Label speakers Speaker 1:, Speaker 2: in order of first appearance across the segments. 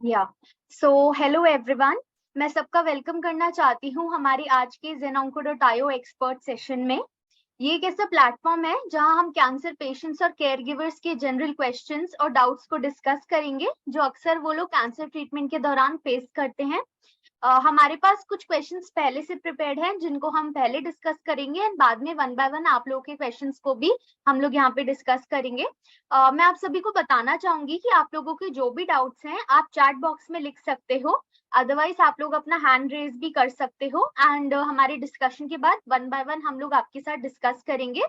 Speaker 1: या so hello everyone. मैं सबका वेलकम करना चाहती हूँ हमारी आज के ज़ेनोंको.io एक्सपर्ट सेशन में। ये एक ऐसा प्लेटफॉर्म है जहां हम कैंसर पेशेंट्स और केयर गिवर्स के जनरल क्वेश्चंस और डाउट्स को डिस्कस करेंगे जो अक्सर वो लोग कैंसर ट्रीटमेंट के दौरान फेस करते हैं। हमारे पास कुछ क्वेश्चंस पहले से प्रिपेयर्ड हैं जिनको हम पहले डिस्कस करेंगे एंड बाद में वन बाय वन आप लोगों के क्वेश्चंस को भी हम लोग यहाँ पे डिस्कस करेंगे। मैं आप सभी को बताना चाहूंगी कि आप लोगों के जो भी डाउट्स हैं आप चैट बॉक्स में लिख सकते हो, अदरवाइज आप लोग अपना हैंड रेज भी कर सकते हो एंड हमारे डिस्कशन के बाद वन बाय वन हम लोग आपके साथ डिस्कस करेंगे।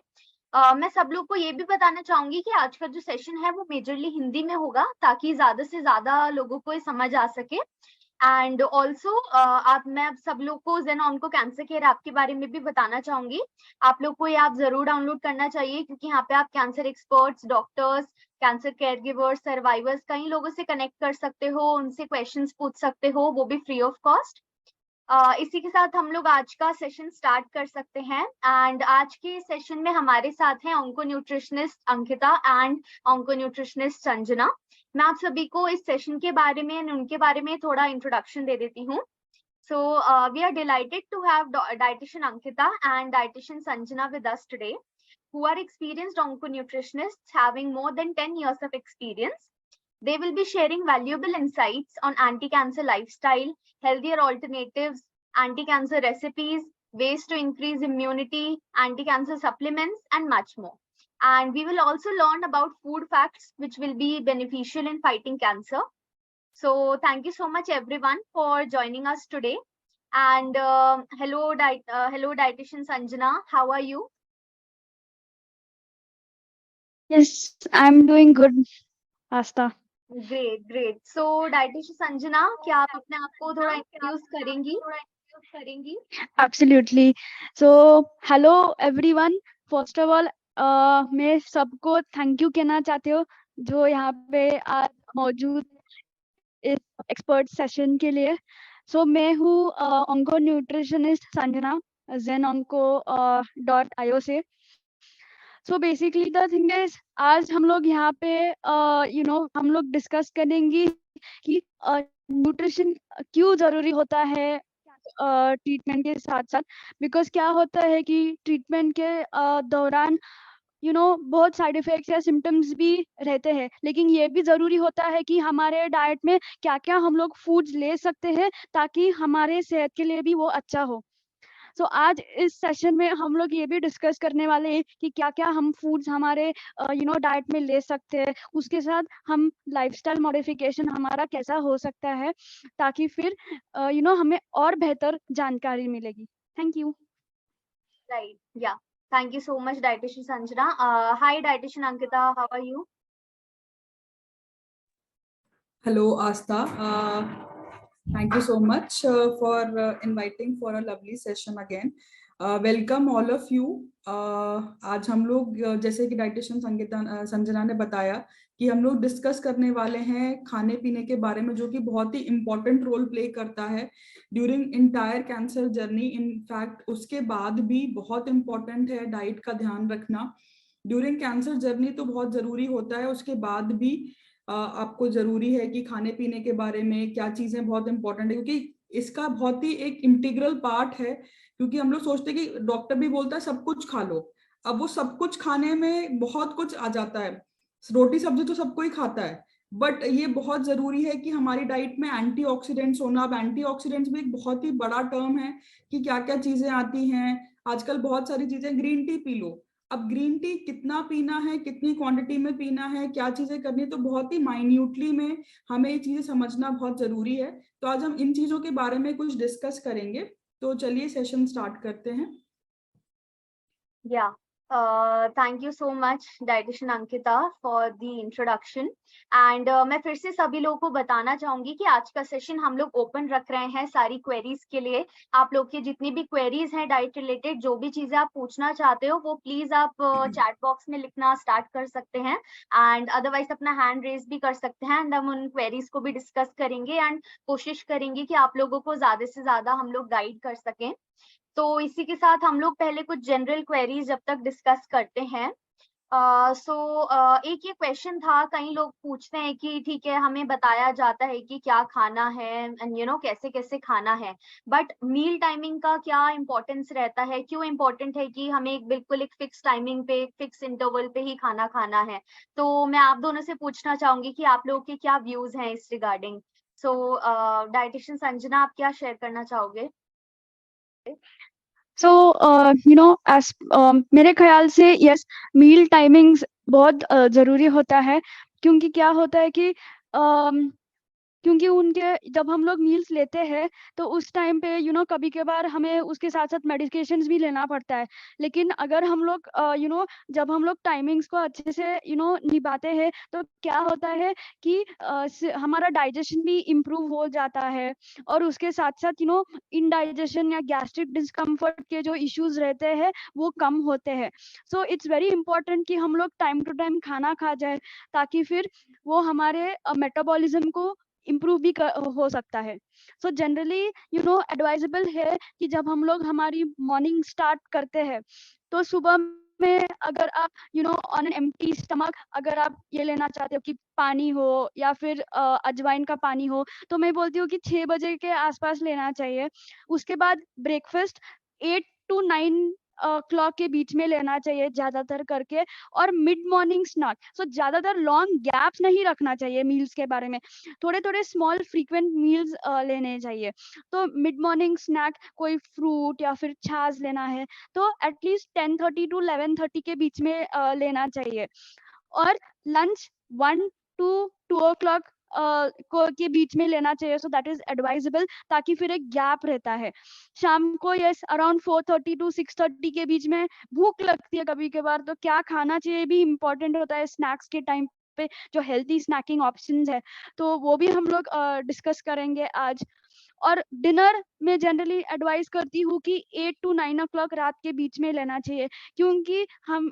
Speaker 1: मैं सब लोग को ये भी बताना चाहूंगी कि आज का जो सेशन है वो मेजरली हिंदी में होगा ताकि ज्यादा से ज्यादा लोगों को ये समझ आ सके। एंड ऑल्सो आप मैं अब सब लोग को ज़ेनोंको कैंसर केयर ऐप के बारे में भी बताना चाहूंगी। आप लोग को ये ऐप जरूर डाउनलोड करना चाहिए क्योंकि यहाँ पे आप cancer experts, doctors, cancer care givers, survivors कई लोगों से कनेक्ट कर सकते हो, उनसे क्वेश्चंस पूछ सकते हो, वो भी फ्री ऑफ कॉस्ट। इसी के साथ हम लोग आज का सेशन स्टार्ट कर सकते हैं एंड आज के सेशन में हमारे साथ हैं onco nutritionist Ankita and onco nutritionist Sanjana. मैं आप सभी को इस सेशन के बारे में उनके बारे में थोड़ा इंट्रोडक्शन दे देती हूँ। So we are delighted to have dietitian Ankita and dietitian Sanjana with us today, who are experienced onco-nutritionists having more than 10 years of experience. They will be sharing valuable insights on anti-cancer lifestyle, healthier alternatives, anti-cancer recipes, ways to increase immunity, anti-cancer supplements, and much more. And we will also learn about food facts which will be beneficial in fighting cancer. So thank you so much everyone for joining us today. And hello, dietitian Sanjana, how are you?
Speaker 2: Yes, I'm doing good, Asta.
Speaker 1: Great. So dietitian Sanjana, क्या आप अपने आप को थोड़ा introduce करेंगी?
Speaker 2: Absolutely. So, hello everyone. First of all, मैं सबको thank you कहना चाहती हूँ जो यहाँ पे आज मौजूद इस एक्सपर्ट सेशन के लिए। सो मैं हूँ ऑन्को न्यूट्रिशनिस्ट संजना जेन ऑन्को .io से। So basically the thing is आज हम लोग यहाँ पे हम लोग डिस्कस करेंगे कि न्यूट्रिशन क्यों जरूरी होता है ट्रीटमेंट के साथ साथ। बिकॉज क्या होता है कि ट्रीटमेंट के दौरान बहुत साइड इफेक्ट्स या सिम्टम्स भी रहते हैं, लेकिन ये भी जरूरी होता है कि हमारे डाइट में क्या क्या हम लोग फूड्स ले सकते हैं ताकि हमारे सेहत के लिए भी वो अच्छा हो। सो आज इस सेशन में हम लोग ये भी डिस्कस करने वाले हैं कि क्या क्या हम फूड्स हमारे डाइट में ले सकते हैं, उसके साथ हम लाइफस्टाइल मॉडिफिकेशन हमारा कैसा हो सकता है ताकि फिर हमें और बेहतर जानकारी मिलेगी। Thank you.
Speaker 1: Right. Yeah. Thank you so much, dietitian Sanjana. Hi, dietitian Ankita, how are you?
Speaker 3: Hello, Asta. Thank you so much for inviting for a lovely session again. Welcome all of you. आज हम लोग जैसे कि dietitian Sanjana ने बताया कि हम लोग डिस्कस करने वाले हैं खाने पीने के बारे में, जो कि बहुत ही इम्पोर्टेंट रोल प्ले करता है during entire cancer journey. In fact उसके बाद भी बहुत इम्पोर्टेंट है डाइट का ध्यान रखना। ड्यूरिंग कैंसर जर्नी तो बहुत जरूरी होता है, उसके बाद भी आपको जरूरी है कि खाने पीने के बारे में क्या चीजें बहुत इंपॉर्टेंट है, क्योंकि इसका बहुत ही एक इंटीग्रल पार्ट है। क्योंकि हम लोग सोचते हैं कि डॉक्टर भी बोलता है सब कुछ खा लो, अब वो सब कुछ खाने में बहुत कुछ आ जाता है। रोटी सब्जी तो सब कोई खाता है, बट ये बहुत जरूरी है कि हमारी डाइट में एंटीऑक्सीडेंट्स होना। अब एंटीऑक्सीडेंट्स भी एक बहुत ही बड़ा टर्म है कि क्या क्या चीजें आती हैं। आजकल बहुत सारी चीजें, ग्रीन टी पी लो। अब ग्रीन टी कितना पीना है, कितनी क्वांटिटी में पीना है, क्या चीजें करनी है, तो बहुत ही माइन्यूटली में हमें ये चीजें समझना बहुत जरूरी है। तो आज हम इन चीजों के बारे में कुछ डिस्कस करेंगे। तो चलिए सेशन स्टार्ट करते हैं।
Speaker 1: Yeah. Thank you so much, dietitian Ankita, for the introduction. And मैं फिर से सभी लोगों को बताना चाहूंगी कि आज का सेशन हम लोग ओपन रख रहे हैं सारी क्वेरीज के लिए। आप लोग की जितनी भी क्वेरीज हैं डाइट रिलेटेड, जो भी चीजें आप पूछना चाहते हो वो प्लीज आप चैट बॉक्स में लिखना स्टार्ट कर सकते हैं एंड अदरवाइज अपना हैंड रेज भी कर सकते हैं एंड हम उन क्वेरीज को भी डिस्कस करेंगे एंड कोशिश करेंगे कि आप लोगों को ज्यादा से ज्यादा हम लोग गाइड कर सकें। तो इसी के साथ हम लोग पहले कुछ जनरल क्वेरीज जब तक डिस्कस करते हैं। एक ये क्वेश्चन था, कई लोग पूछते हैं कि ठीक है हमें बताया जाता है कि क्या खाना है एंड कैसे कैसे खाना है, बट मील टाइमिंग का क्या इम्पोर्टेंस रहता है, क्यों इम्पोर्टेंट है कि हमें बिल्कुल एक फिक्स टाइमिंग पे, फिक्स इंटरवल पे ही खाना खाना है। तो मैं आप दोनों से पूछना चाहूंगी कि आप लोगों के क्या व्यूज हैं इस रिगार्डिंग। डाइटिशियन संजना, आप क्या शेयर करना चाहोगे?
Speaker 2: सो एज मेरे ख्याल से यस, मील टाइमिंग्स बहुत जरूरी होता है, क्योंकि क्या होता है कि क्योंकि उनके जब हम लोग मील्स लेते हैं तो उस टाइम पे कभी कभार हमें उसके साथ साथ मेडिकेशंस भी लेना पड़ता है। लेकिन अगर हम लोग जब हम लोग टाइमिंग्स को अच्छे से निभाते हैं तो क्या होता है कि हमारा डाइजेशन भी इम्प्रूव हो जाता है, और उसके साथ साथ इनडाइजेशन या गैस्ट्रिक डिस्कम्फर्ट के जो इश्यूज रहते हैं वो कम होते हैं। सो इट्स वेरी इंपॉर्टेंट कि हम लोग टाइम टू टाइम खाना खा जाए, ताकि फिर वो हमारे मेटाबॉलिज्म को इम्प्रूव भी हो सकता है। सो जनरली एडवाइजेबल है कि जब हम लोग हमारी मॉर्निंग स्टार्ट करते हैं तो सुबह में अगर आप ऑन एन एम्प्टी स्टमक अगर आप ये लेना चाहते हो कि पानी हो या फिर अजवाइन का पानी हो, तो मैं बोलती हूँ कि 6 बजे के आसपास लेना चाहिए। उसके बाद ब्रेकफास्ट 8 to 9 क्लॉक के बीच में लेना चाहिए ज्यादातर करके, और मिड मॉर्निंग स्नैक। सो ज्यादातर लॉन्ग गैप्स नहीं रखना चाहिए मील्स के बारे में, थोड़े थोड़े स्मॉल फ्रीक्वेंट मील्स लेने चाहिए। तो मिड मॉर्निंग स्नैक कोई फ्रूट या फिर छाछ लेना है तो एटलीस्ट 10:30 to 11:30 के बीच में लेना चाहिए। और लंच 1 to 2 o'clock के बीच में लेना चाहिए। सो दैट इज एडवाइजेबल, ताकि फिर एक गैप रहता है। शाम को यस अराउंड 4:30 to 6:30 के बीच में भूख लगती है कभी कभार, तो क्या खाना चाहिए भी इम्पोर्टेंट होता है स्नैक्स के टाइम पे, जो हेल्थी स्नैकिंग ऑप्शंस है तो वो भी हम लोग डिस्कस करेंगे आज। और डिनर में जनरली एडवाइस करती हूँ कि 8 to 9 o'clock रात के बीच में लेना चाहिए, क्योंकि हम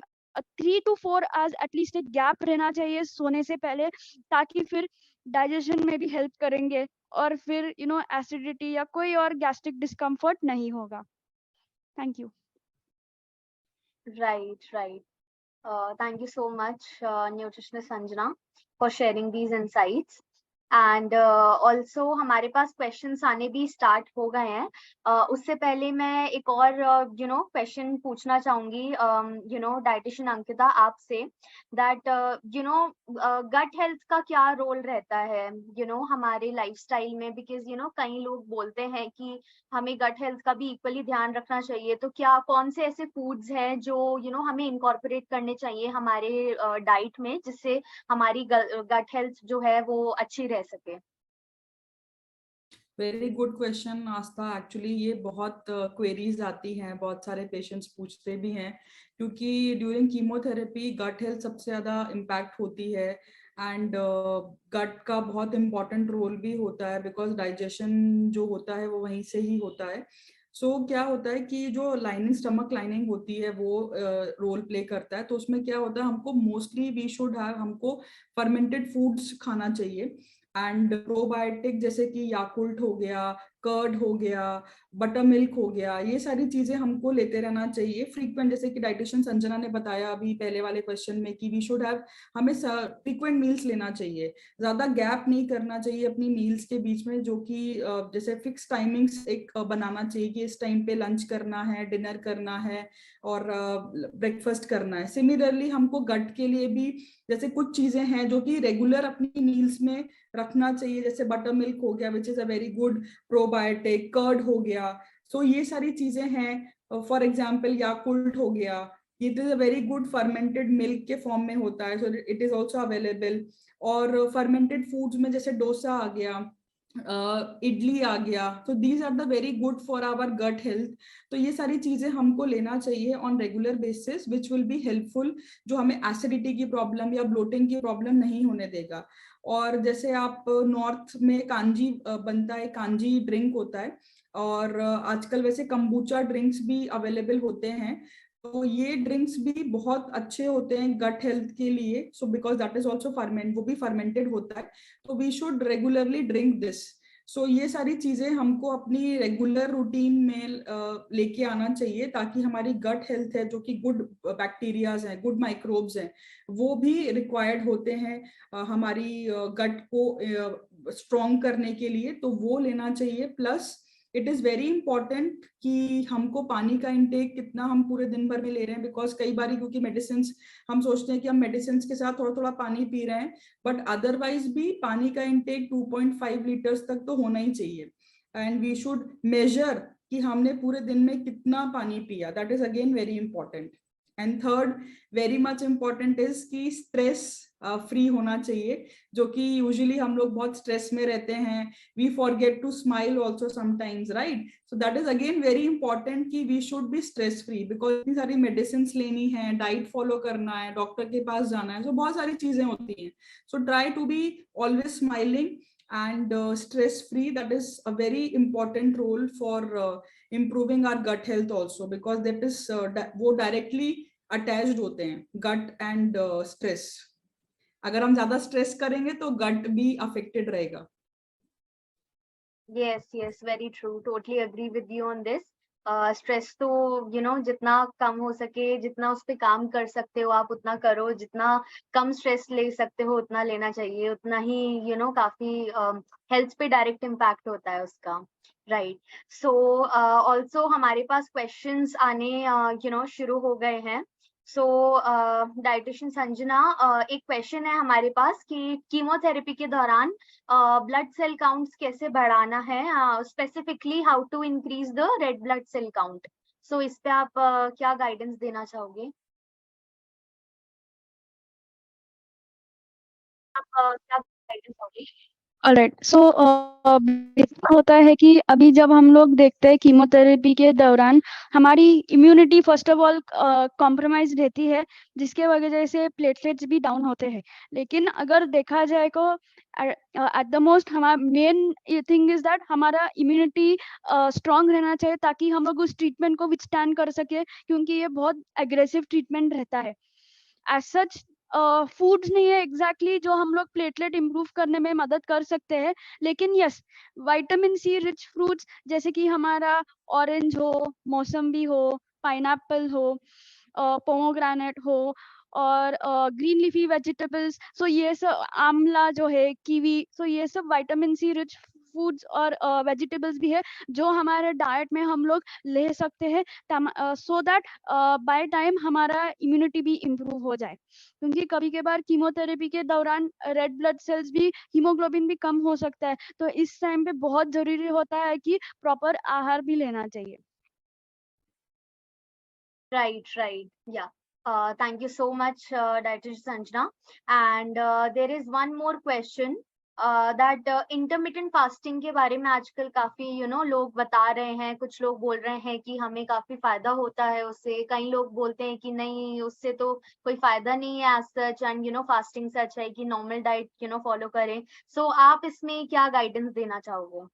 Speaker 2: 3 to 4 आवर्स एटलीस्ट एक गैप रहना चाहिए सोने से पहले, ताकि फिर डाइजेशन में भी हेल्प करेंगे और फिर एसिडिटी या कोई और गैस्ट्रिक डिस्कम्फर्ट नहीं होगा। Thank you.
Speaker 1: Right. Thank you so much, nutritionist Sanjana, for sharing these insights. And also हमारे पास क्वेश्चंस आने भी स्टार्ट हो गए हैं। उससे पहले मैं एक और क्वेश्चन पूछना चाहूंगी डाइटिशियन अंकिता आपसे, दैट गट हेल्थ का क्या रोल रहता है हमारे लाइफस्टाइल में, बिकॉज कई लोग बोलते हैं कि हमें गट हेल्थ का भी इक्वली ध्यान रखना चाहिए। तो क्या कौन से ऐसे फूड्स हैं जो हमें इनकॉर्पोरेट करने चाहिए हमारे डाइट में, जिससे हमारी गट हेल्थ जो है वो अच्छी रह सके?
Speaker 3: वेरी गुड क्वेश्चन आस्था। एक्चुअली ये बहुत क्वेरीज आती हैं, बहुत सारे पेशेंट्स पूछते भी हैं, क्योंकि ड्यूरिंग कीमोथेरेपी गट हेल्थ सबसे ज़्यादा इम्पैक्ट होती है। एंड गट का बहुत इम्पॉर्टेंट रोल भी होता है, बिकॉज डाइजेशन जो होता है वो वहीं से ही होता है। क्या होता है कि जो लाइनिंग, स्टमक लाइनिंग होती है वो रोल प्ले करता है। तो उसमें क्या होता है, हमको मोस्टली वी शुड हैव, हमको फर्मेंटेड फूड्स खाना चाहिए। एंड प्रोबायोटिक जैसे कि याकुल्ट हो गया, कर्ड हो गया, बटर मिल्क हो गया, ये सारी चीजें हमको लेते रहना चाहिए फ्रीक्वेंट। जैसे कि डाइटिशियन संजना ने बताया अभी पहले वाले क्वेश्चन में कि वी शुड हैव, हमें फ्रीक्वेंट मील्स लेना चाहिए, ज्यादा गैप नहीं करना चाहिए अपनी मील्स के बीच में, जो कि जैसे फिक्स टाइमिंग्स एक बनाना चाहिए कि इस टाइम पे लंच करना है, डिनर करना है और ब्रेकफास्ट करना है। सिमिलरली हमको गट के लिए भी जैसे कुछ चीजें हैं जो कि रेगुलर अपनी मील्स में रखना चाहिए, जैसे बटर मिल्क हो गया which is a very good probiotic, curd हो गया। ये सारी चीजें हैं। फॉर एग्जाम्पल याकुल्ट हो गया, it is a very good fermented milk के फॉर्म में होता है, so it is also available. और फर्मेंटेड फूड्स में जैसे डोसा आ गया, इडली आ गया, तो these are the very good for our gut health. तो ये सारी चीजें हमको लेना चाहिए on regular basis, which will be helpful, जो हमें एसिडिटी की प्रॉब्लम या ब्लोटिंग की प्रॉब्लम नहीं होने देगा। और जैसे आप नॉर्थ में कांजी बनता है, कांजी ड्रिंक होता है, और आजकल वैसे कंबूचा ड्रिंक्स भी अवेलेबल होते हैं। तो ये ड्रिंक्स भी बहुत अच्छे होते हैं गट हेल्थ के लिए, so because that is also ferment, वो भी फर्मेंटेड होता है। तो we should regularly drink this. So ये सारी चीजें हमको अपनी रेगुलर रूटीन में लेके आना चाहिए, ताकि हमारी गट हेल्थ है, जो कि गुड बैक्टीरियाज हैं, गुड माइक्रोब्स हैं, वो भी रिक्वायर्ड होते हैं हमारी गट को स्ट्रॉन्ग करने के लिए, तो वो लेना चाहिए। Plus it is very important कि हमको पानी का इंटेक कितना हम पूरे दिन भर में ले रहे हैं, बिकॉज कई बार क्योंकि मेडिसिन हम सोचते हैं कि हम मेडिसिन के साथ थोड़ा थोड़ा पानी पी रहे हैं, बट अदरवाइज भी पानी का इंटेक 2.5 लीटर्स तक तो होना ही चाहिए। एंड वी शुड मेजर कि हमने पूरे दिन में कितना पानी पिया, that is again very important. And third very much important is कि स्ट्रेस फ्री होना चाहिए, जो कि यूजुअली हम लोग बहुत स्ट्रेस में रहते हैं, we forget to smile also sometimes, right? So that is again very important कि we should be stress free, because इतनी सारी मेडिसिन लेनी है, डाइट फॉलो करना है, डॉक्टर के पास जाना है, so बहुत सारी चीजें होती हैं। So try to be always smiling and stress free. That is a very important role for improving our gut health also, because that is वो directly attached होते हैं, gut and stress. अगर हम ज्यादा स्ट्रेस करेंगे तो गट भी अफेक्टेड रहेगा।
Speaker 1: yes, very true, totally agree with you on this. Stress तो जितना कम हो सके, जितना उस पे काम कर सकते हो आप उतना करो, जितना कम स्ट्रेस ले सकते हो उतना लेना चाहिए, उतना ही काफी हेल्थ पे डायरेक्ट इम्पैक्ट होता है उसका, राइट? सो ऑल्सो हमारे पास क्वेश्चंस आने शुरू हो गए हैं। सो डाइटिशियन संजना, एक क्वेश्चन है हमारे पास कि कीमोथेरेपी के दौरान ब्लड सेल काउंट्स कैसे बढ़ाना है, specifically how to increase the red blood cell count. So इस पे आप क्या गाइडेंस देना चाहोगे? आप क्या गाइडेंस दोगे?
Speaker 2: ऑलराइट, सो होता है कि अभी जब हम लोग देखते हैं कीमोथेरेपी के दौरान हमारी immunity first of all compromise रहती है, जिसके वजह से प्लेटलेट्स भी डाउन होते हैं। लेकिन अगर देखा जाए तो एट द मोस्ट हमारा मेन थिंग इज दैट हमारा इम्यूनिटी स्ट्रांग रहना चाहिए, ताकि हम लोग उस ट्रीटमेंट को विथस्टैंड कर सके, क्योंकि ये बहुत एग्रेसिव ट्रीटमेंट रहता है। एज सच फूड्स नहीं है एग्जैक्टली जो हम लोग प्लेटलेट इम्प्रूव करने में मदद कर सकते हैं, लेकिन yes, vitamin C rich fruits जैसे कि हमारा ऑरेंज हो, मौसम्बी हो, पाइनएप्पल हो, पोमोग्रेनेट हो, और ग्रीन लीफी वेजिटेबल्स, सो ये सब, आंवला जो है, कीवी, सो ये सब विटामिन सी रिच फूड्स और वेजिटेबल्स भी है जो हमारे डाइट में हम लोग ले सकते हैं, सो दैट बाय टाइम हमारा इम्यूनिटी भी इम्प्रूव हो जाए। क्योंकि कभी कभार कीमोथेरेपी के दौरान रेड ब्लड सेल्स भी, हीमोग्लोबिन भी कम हो सकता है, तो इस टाइम पे बहुत जरूरी होता है कि प्रॉपर आहार भी लेना चाहिए।
Speaker 1: Right, yeah. Thank you so much, dietitian Sanjana. And there is one more question, that intermittent fasting के बारे में आजकल काफी लोग बता रहे हैं, कुछ लोग बोल रहे हैं कि हमें काफी फायदा होता है उससे, कई लोग बोलते हैं कि नहीं, उससे तो कोई फायदा नहीं है as such, and फास्टिंग से अच्छा है कि नॉर्मल डाइट फॉलो करें। सो आप इसमें क्या गाइडेंस देना चाहोगे?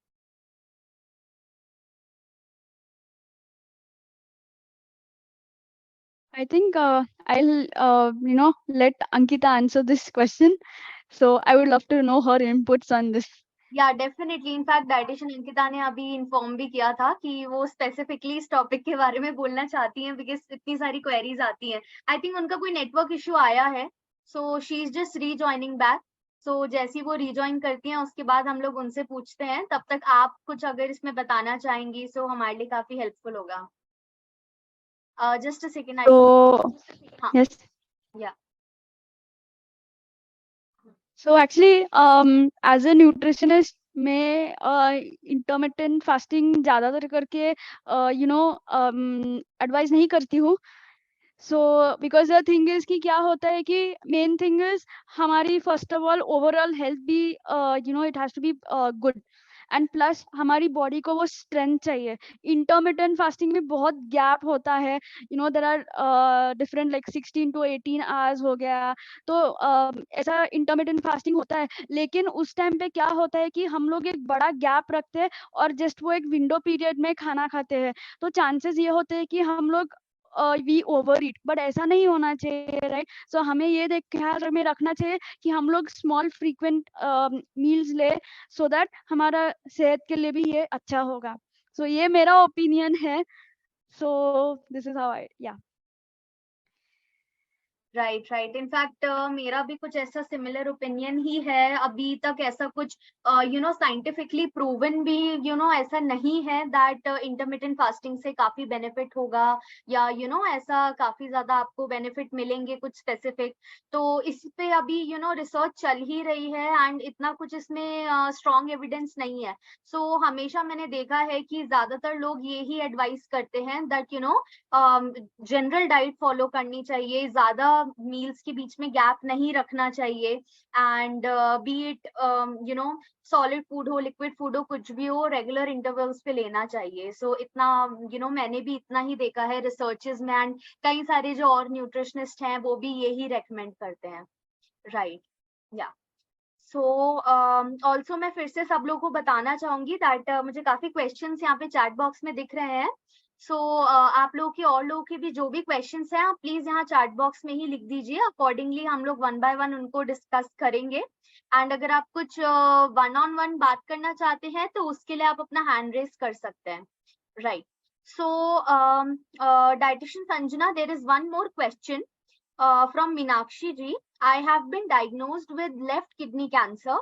Speaker 2: I think I'll let Ankita answer this question. So I would love to know her inputs on this.
Speaker 1: या डेफिनेटली, इनफैक्ट डाइटिशियन अंकिता ने अभी इन्फॉर्म भी किया था कि वो स्पेसिफिकली इस टॉपिक के बारे में बोलना चाहती हैं, बिकॉज इतनी सारी क्वेरीज आती हैं। आई थिंक उनका कोई नेटवर्क इशू आया है, so she is just rejoining back. So जैसी वो रीजॉइन करती हैं उसके बाद हम लोग उनसे पूछते हैं, तब तक आप कुछ अगर इसमें बताना चाहेंगी सो हमारे लिए काफी हेल्पफुल होगा। Just a second.
Speaker 2: So
Speaker 1: हाँ,
Speaker 2: yes.
Speaker 1: या
Speaker 2: So actually, as a nutritionist, मैं intermittent fasting ज़्यादातर करके एडवाइस नहीं करती हूँ। So because the thing is कि क्या होता है कि मेन थिंग इज हमारी first of all overall health भी it has to be good, and plus हमारी बॉडी को वो स्ट्रेंथ चाहिए। इंटरमिटेंट फास्टिंग में बहुत गैप होता है, there are different like 16 to 18 hours हो गया, तो ऐसा इंटरमिटेंट फास्टिंग होता है। लेकिन उस टाइम पे क्या होता है कि हम लोग एक बड़ा गैप रखते हैं और जस्ट वो एक विंडो पीरियड में खाना खाते हैं, तो चांसेस ये होते हैं कि हम लोग वी ओवर ईट, बट ऐसा नहीं होना चाहिए, राइट? सो हमें ये देख ख्याल में रखना चाहिए कि हम लोग स्मॉल फ्रीक्वेंट मील्स ले, सो दैट हमारा सेहत के लिए भी ये अच्छा होगा। सो ये मेरा ओपिनियन है। So this is how I, yeah.
Speaker 1: Right right, in fact मेरा भी कुछ ऐसा सिमिलर ओपिनियन ही है। अभी तक ऐसा कुछ साइंटिफिकली प्रूवन भी ऐसा नहीं है दैट इंटरमिटेंट फास्टिंग से काफी बेनिफिट होगा, या ऐसा काफी ज्यादा आपको बेनिफिट मिलेंगे कुछ स्पेसिफिक। तो इस पे अभी रिसर्च चल ही रही है एंड इतना कुछ इसमें स्ट्रॉन्ग एविडेंस नहीं है। सो हमेशा मैंने देखा है कि ज्यादातर लोग ये ही एडवाइस करते हैं दैट जनरल डाइट फॉलो करनी चाहिए, ज्यादा मील्स के बीच में गैप नहीं रखना चाहिए, and B it solid food हो, लिक्विड फूड हो, कुछ भी हो, रेगुलर इंटरवल्स पे लेना चाहिए। सो इतना मैंने भी इतना ही देखा है रिसर्चेस में, एंड कई सारे जो और न्यूट्रिशनिस्ट हैं वो भी यही रेकमेंड करते हैं, राइट? या सो ऑल्सो मैं फिर से सब लोगों को बताना चाहूंगी दैट मुझे काफी क्वेश्चंस यहाँ पे चैट बॉक्स में दिख रहे हैं। सो आप लोगों की और लोगों के भी जो भी क्वेश्चंस हैं आप प्लीज यहाँ चैट बॉक्स में ही लिख दीजिए, अकॉर्डिंगली हम लोग वन बाय वन उनको डिस्कस करेंगे। एंड अगर आप कुछ वन ऑन वन बात करना चाहते हैं तो उसके लिए आप अपना हैंड रेज कर सकते हैं, right? So dietitian Sanjana, there is one more question from Minakshi ji. I have been diagnosed with left kidney cancer.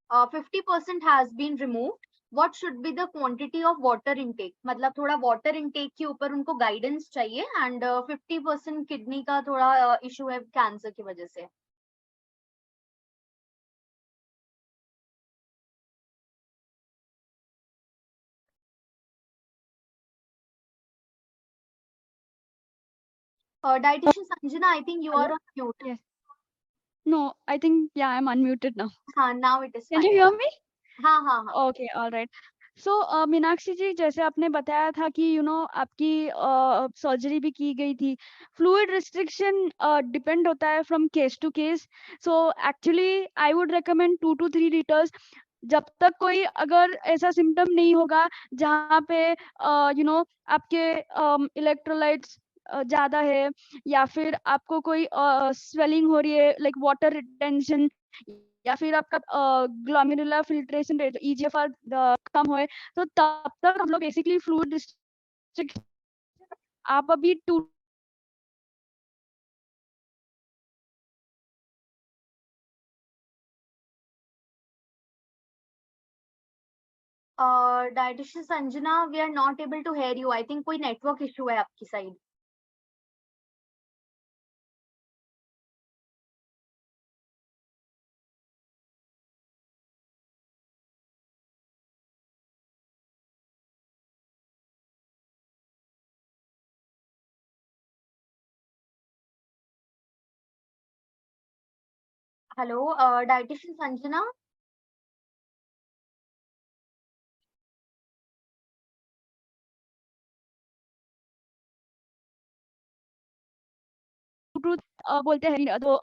Speaker 1: 50% has been removed. What should be the quantity of water intake? मतलब थोड़ा water intake के ऊपर उनको guidance चाहिए, and 50% kidney का थोड़ा issue है cancer की वजह से। Dietitian Sanjana, I think you are on mute.
Speaker 2: Yes. No, I think, yeah, I'm unmuted now.
Speaker 1: हाँ, now it is
Speaker 2: Can
Speaker 1: fine.
Speaker 2: you hear me?
Speaker 1: हाँ हाँ हाँ।
Speaker 2: Okay, alright. So Meenakshi ji, जैसे आपने बताया था कि आपकी सर्जरी भी की गई थी। फ्लूइड रिस्ट्रिक्शन डिपेंड होता है from case to case. So actually I would recommend 2 to 3 litres, जब तक कोई अगर ऐसा सिम्टम नहीं होगा जहाँ पे आपके इलेक्ट्रोलाइट्स ज्यादा है, या फिर आपको कोई स्वेलिंग हो रही है, लाइक वाटर रिटेंशन, या फिर आपका ग्लोमेरुलर फिल्ट्रेशन रेट, ईजीएफआर कम होए, तो तब तक हम लोग बेसिकली फ्लूइड रिस्ट्रिक्ट। आप अभी 2
Speaker 1: dietitian Sanjana, we are not able to hear you. I think कोई नेटवर्क इशू है आपकी साइड। Hello dietitian Sanjana.
Speaker 2: बोलते हैं तो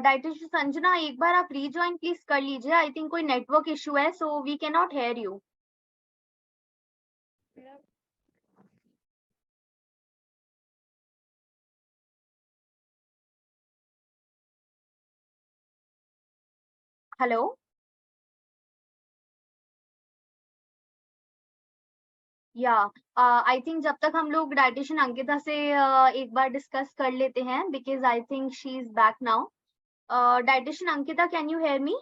Speaker 1: डाइटिशियन संजना, एक बार आप रीज्वाइन प्लीज कर लीजिए। आई थिंक कोई नेटवर्क इशू है, so we can not hear you. Hello. या आई थिंक जब तक हम लोग डाइटिशियन अंकिता से एक बार डिस्कस कर लेते हैं, because I think she is back now. Dietitian Ankita, can you hear me?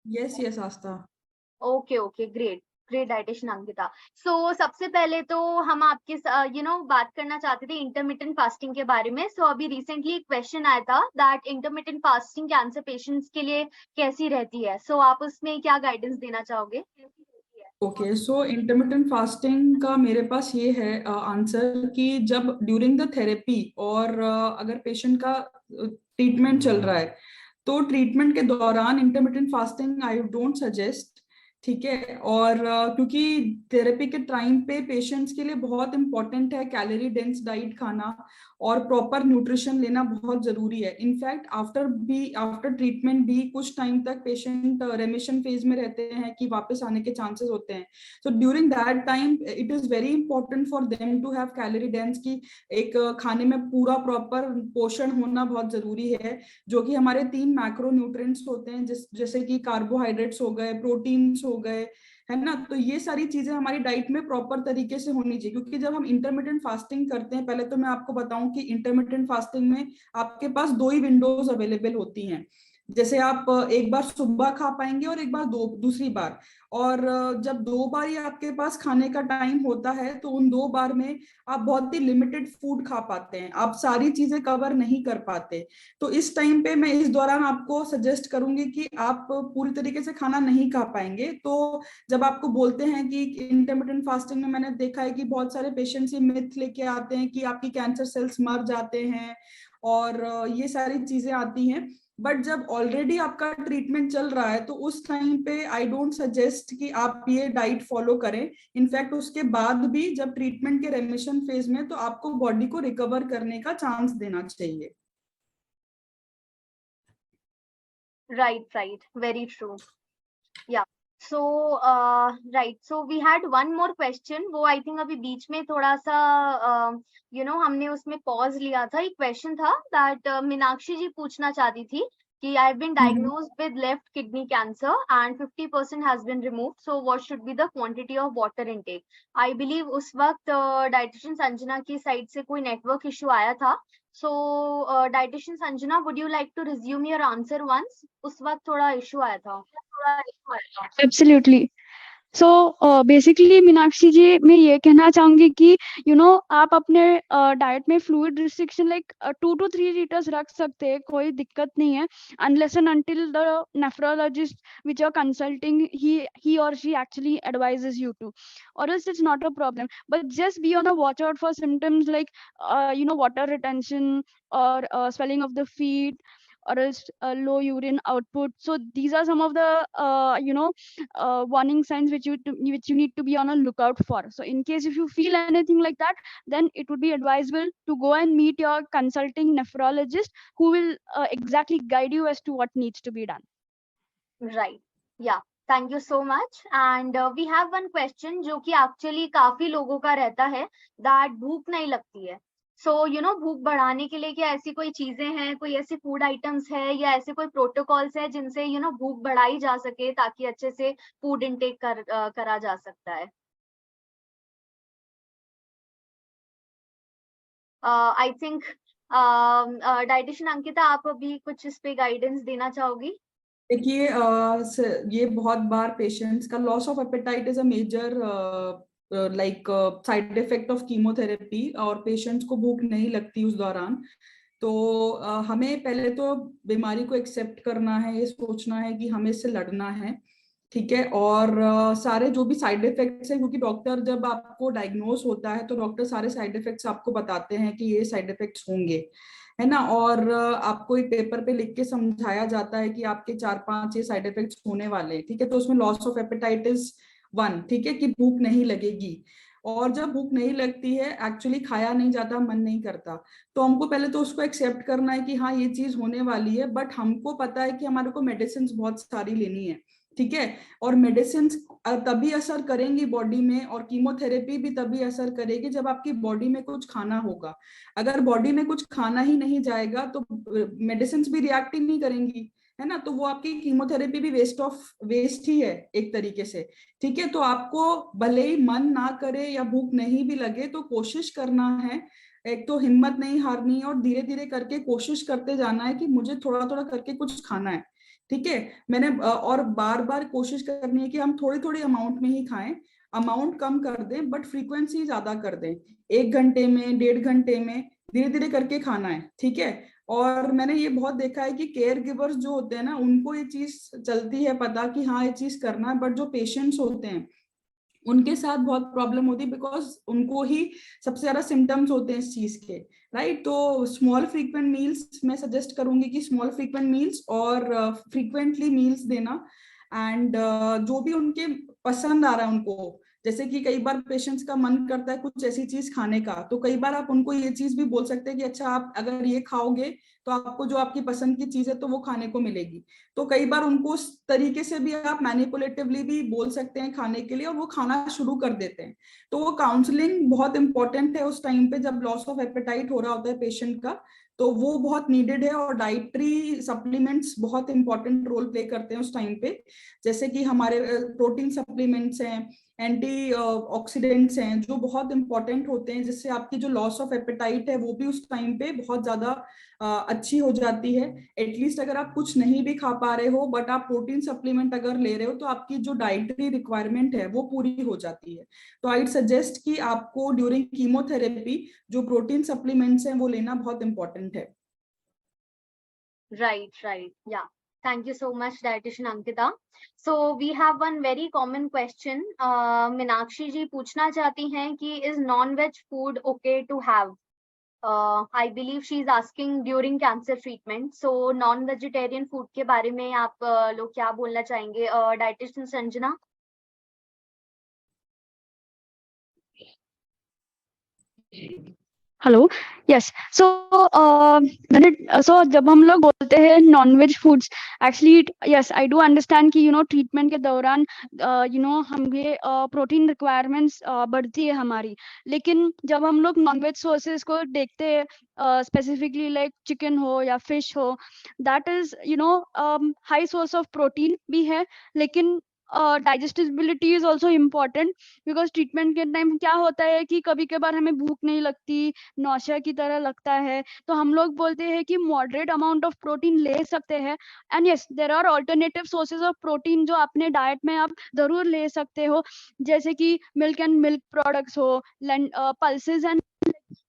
Speaker 3: Yes, yes, Asta.
Speaker 1: Okay okay, great great dietitian Ankita. So सबसे पहले तो हम आपके बात करना चाहते थे इंटरमिटेंट फास्टिंग के बारे में। सो अभी रिसेंटली एक क्वेश्चन आया था that intermittent fasting cancer patients के लिए कैसी रहती है। सो आप उसमें क्या गाइडेंस देना चाहोगे?
Speaker 3: ओके, सो इंटरमिटेंट फास्टिंग का मेरे पास ये है आंसर कि जब ड्यूरिंग द थेरेपी और अगर पेशेंट का ट्रीटमेंट चल रहा है, तो ट्रीटमेंट के दौरान intermittent fasting I don't suggest, ठीक है। और क्योंकि थेरेपी के टाइम पे पेशेंट्स के लिए बहुत इंपॉर्टेंट है कैलोरी डेंस डाइट खाना और प्रॉपर न्यूट्रिशन लेना बहुत जरूरी है। इनफैक्ट आफ्टर ट्रीटमेंट भी कुछ टाइम तक पेशेंट रेमिशन फेज में रहते हैं कि वापस आने के चांसेस होते हैं। So during that time it is very important for them to have calorie dense की एक खाने में पूरा प्रॉपर पोषण होना बहुत जरूरी है, जो कि हमारे 3 मैक्रो न्यूट्रिएंट्स होते हैं, जैसे कि कार्बोहाइड्रेट्स हो गए, प्रोटीन्स हो गए, है ना। तो ये सारी चीजें हमारी डाइट में प्रॉपर तरीके से होनी चाहिए। क्योंकि जब हम इंटरमिटेंट फास्टिंग करते हैं, पहले तो मैं आपको बताऊं कि इंटरमिटेंट फास्टिंग में आपके पास 2 ही विंडोज अवेलेबल होती हैं। जैसे आप एक बार सुबह खा पाएंगे और एक बार दूसरी बार। और जब 2 बार ही आपके पास खाने का टाइम होता है तो उन 2 बार में आप बहुत ही लिमिटेड फूड खा पाते हैं, आप सारी चीजें कवर नहीं कर पाते। तो इस टाइम पे मैं इस दौरान आपको सजेस्ट करूंगी कि आप पूरी तरीके से खाना नहीं खा पाएंगे। तो जब आपको बोलते हैं कि इंटरमिटेंट फास्टिंग में, मैंने देखा है कि बहुत सारे पेशेंट्स ये मिथ लेके आते हैं कि आपकी कैंसर सेल्स मर जाते हैं और ये सारी चीजें आती हैं। बट जब ऑलरेडी आपका ट्रीटमेंट चल रहा है तो उस टाइम पे आई डोंट सजेस्ट कि आप ये डाइट फॉलो करें। इनफैक्ट उसके बाद भी जब ट्रीटमेंट के रेमिशन फेज में, तो आपको बॉडी को रिकवर करने का चांस देना चाहिए।
Speaker 1: Right, very true. Yeah. So right, so we had one more question. वो I think अभी बीच में थोड़ा सा हमने उसमें पॉज लिया था। एक क्वेश्चन था that मीनाक्षी जी पूछना चाहती थी कि I have been diagnosed with left kidney cancer and 50% has been removed. So what should be the quantity of water intake? I believe उस वक्त डाइटिशियन संजना की साइड से कोई नेटवर्क इशू आया था। So dietitian Sanjana, would you like to resume your answer once? उस वक्त थोड़ा इशू आया था।
Speaker 2: Absolutely. So basically Minakshi ji, मैं ये कहना चाहूंगी कि आप अपने डाइट में fluid restriction like 2 to 3 litres रख सकते हैं, कोई दिक्कत नहीं है, unless and until the nephrologist which are consulting he or she actually advises you to, or else it's not a problem. But just be on a watch out for symptoms like water retention or swelling of the feet, or else low urine output. So these are some of the warning signs which you need to be on a lookout for. So in case if you feel anything like that, then it would be advisable to go and meet your consulting nephrologist, who will exactly guide you as to what needs to be done.
Speaker 1: Right. Yeah. Thank you so much. And we have one question जो कि actually काफी लोगों का रहता है, that भूख नहीं लगती है। So भूख बढ़ाने के लिए क्या ऐसी कोई चीजें हैं, कोई ऐसी फूड आइटम्स है या ऐसे कोई प्रोटोकॉल्स है जिनसे भूख बढ़ाई जा सके ताकि अच्छे से फूड इनटेक करा जा सकता है? आई थिंक डाइटिशियन अंकिता, आप अभी कुछ इस पे गाइडेंस देना चाहोगी?
Speaker 3: देखिए, ये बहुत बार पेशेंट्स का loss of appetite is a major like side effect of chemotherapy, और पेशेंट्स को भूख नहीं लगती उस दौरान। तो हमें पहले तो बीमारी को एक्सेप्ट करना है, ये सोचना है कि हमें इससे लड़ना है, ठीक है। और सारे जो भी साइड इफेक्ट्स हैं, क्योंकि डॉक्टर जब आपको डायग्नोस होता है तो डॉक्टर सारे साइड इफेक्ट्स आपको बताते हैं कि ये साइड इफेक्ट्स होंगे, है ना। और आपको एक पेपर पे लिख के समझाया जाता है कि आपके 4-5 ये साइड इफेक्ट्स होने वाले हैं, ठीक है। तो उसमें लॉस ऑफ एपेटाइटिस 1, ठीक है, कि भूख नहीं लगेगी। और जब भूख नहीं लगती है, एक्चुअली खाया नहीं जाता, मन नहीं करता, तो हमको पहले तो उसको एक्सेप्ट करना है कि हाँ ये चीज होने वाली है। बट हमको पता है कि हमारे को मेडिसिन बहुत सारी लेनी है, ठीक है। और मेडिसिन तभी असर करेंगी बॉडी में, और कीमोथेरेपी भी तभी असर करेगी जब आपकी बॉडी में कुछ खाना होगा। अगर बॉडी में कुछ खाना ही नहीं जाएगा तो मेडिसिन भी रिएक्ट ही नहीं करेंगी, है ना। तो वो आपकी कीमोथेरेपी भी वेस्ट ही है एक तरीके से, ठीक है। तो आपको भले ही मन ना करे या भूख नहीं भी लगे, तो कोशिश करना है, एक तो हिम्मत नहीं हारनी है और धीरे धीरे करके कोशिश करते जाना है कि मुझे थोड़ा थोड़ा करके कुछ खाना है, ठीक है। मैंने और बार बार कोशिश करनी है कि हम थोड़ी थोड़ी अमाउंट में ही खाएं, अमाउंट कम कर दें बट फ्रीक्वेंसी ज्यादा कर दें। 1 घंटे में, 1.5 घंटे में धीरे धीरे करके खाना है, ठीक है। और मैंने ये बहुत देखा है कि केयर गिवर्स जो होते हैं ना, उनको ये चीज चलती है पता कि हाँ ये चीज करना है, बट जो पेशेंट्स होते हैं उनके साथ बहुत प्रॉब्लम होती है, बिकॉज उनको ही सबसे ज्यादा सिम्टम्स होते हैं इस चीज के, राइट। तो स्मॉल फ्रीक्वेंट मील्स मैं सजेस्ट करूंगी कि स्मॉल फ्रीक्वेंट मील्स और फ्रीक्वेंटली मील्स देना। एंड जो भी उनके पसंद आ रहा है उनको, जैसे कि कई बार पेशेंट्स का मन करता है कुछ ऐसी चीज खाने का, तो कई बार आप उनको ये चीज भी बोल सकते हैं कि अच्छा आप अगर ये खाओगे तो आपको जो आपकी पसंद की चीज है तो वो खाने को मिलेगी। तो कई बार उनको उस तरीके से भी आप मैनिपुलेटिवली भी बोल सकते हैं खाने के लिए, और वो खाना शुरू कर देते हैं। तो वो काउंसलिंग बहुत इंपॉर्टेंट है उस टाइम पे जब लॉस ऑफ एपेटाइट हो रहा होता है पेशेंट का, तो वो बहुत नीडेड है। और डाइटरी सप्लीमेंट्स बहुत इंपॉर्टेंट रोल प्ले करते हैं उस टाइम पे, जैसे कि हमारे प्रोटीन सप्लीमेंट्स हैं, एंटी ऑक्सीडेंट्स हैं जो बहुत इंपॉर्टेंट होते हैं, जिससे आपकी जो लॉस ऑफ एपेटाइट है वो भी उस टाइम पे बहुत ज्यादा अच्छी हो जाती है। एटलीस्ट अगर आप कुछ नहीं भी खा पा रहे हो बट आप प्रोटीन सप्लीमेंट अगर ले रहे हो तो आपकी जो डाइटरी रिक्वायरमेंट है वो पूरी हो जाती है। तो आई सजेस्ट कि आपको ड्यूरिंग कीमोथेरेपी जो प्रोटीन सप्लीमेंट्स हैं वो लेना बहुत इंपॉर्टेंट है।
Speaker 1: Right. Yeah. Thank you so much, dietitian Ankita. So we have one very common question. Minakshi ji पूछना चाहती हैं कि is non-veg food okay to have? I believe she is asking during cancer treatment. So non-vegetarian food के बारे में आप लोग क्या बोलना चाहेंगे? Dietitian Sanjana?
Speaker 2: Hello, yes. So जब हम लोग बोलते हैं non veg foods, actually yes I do understand कि ट्रीटमेंट के दौरान हमें प्रोटीन रिक्वायरमेंट्स बढ़ती है हमारी। लेकिन जब हम लोग नॉन वेज सोर्सेज को देखते हैं, स्पेसिफिकली लाइक चिकन हो या फिश हो, that is high source of protein भी है, लेकिन digestibility is also important. Because treatment के टाइम क्या होता है कि कभी कभार हमें भूख नहीं लगती, नौशा की तरह लगता है, तो हम लोग बोलते हैं कि मॉडरेट अमाउंट ऑफ प्रोटीन ले सकते हैं। And yes, there are alternative sources of protein जो अपने डाइट में आप जरूर ले सकते हो, जैसे कि मिल्क एंड मिल्क प्रोडक्ट्स हो, पल्सेस एंड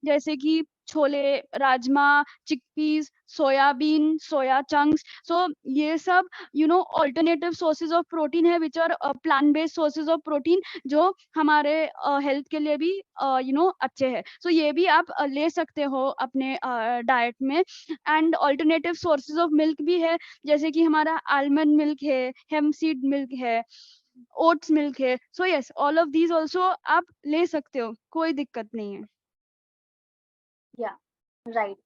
Speaker 2: जैसे कि chole, rajma, chickpeas, soybean, soya chunks. So ये सब ऑल्टरनेटिव सोर्सेज ऑफ प्रोटीन है, which are plant based sources of protein, जो हमारे हेल्थ के लिए भी अच्छे हैं। सो ये भी आप ले सकते हो अपने डाइट में। And alternative sources of milk भी है, जैसे कि हमारा आलमंड मिल्क है, हेम्प सीड मिल्क है, ओट्स मिल्क है। So yes, all of these also आप ले सकते हो, कोई दिक्कत नहीं है।
Speaker 1: Yeah, right.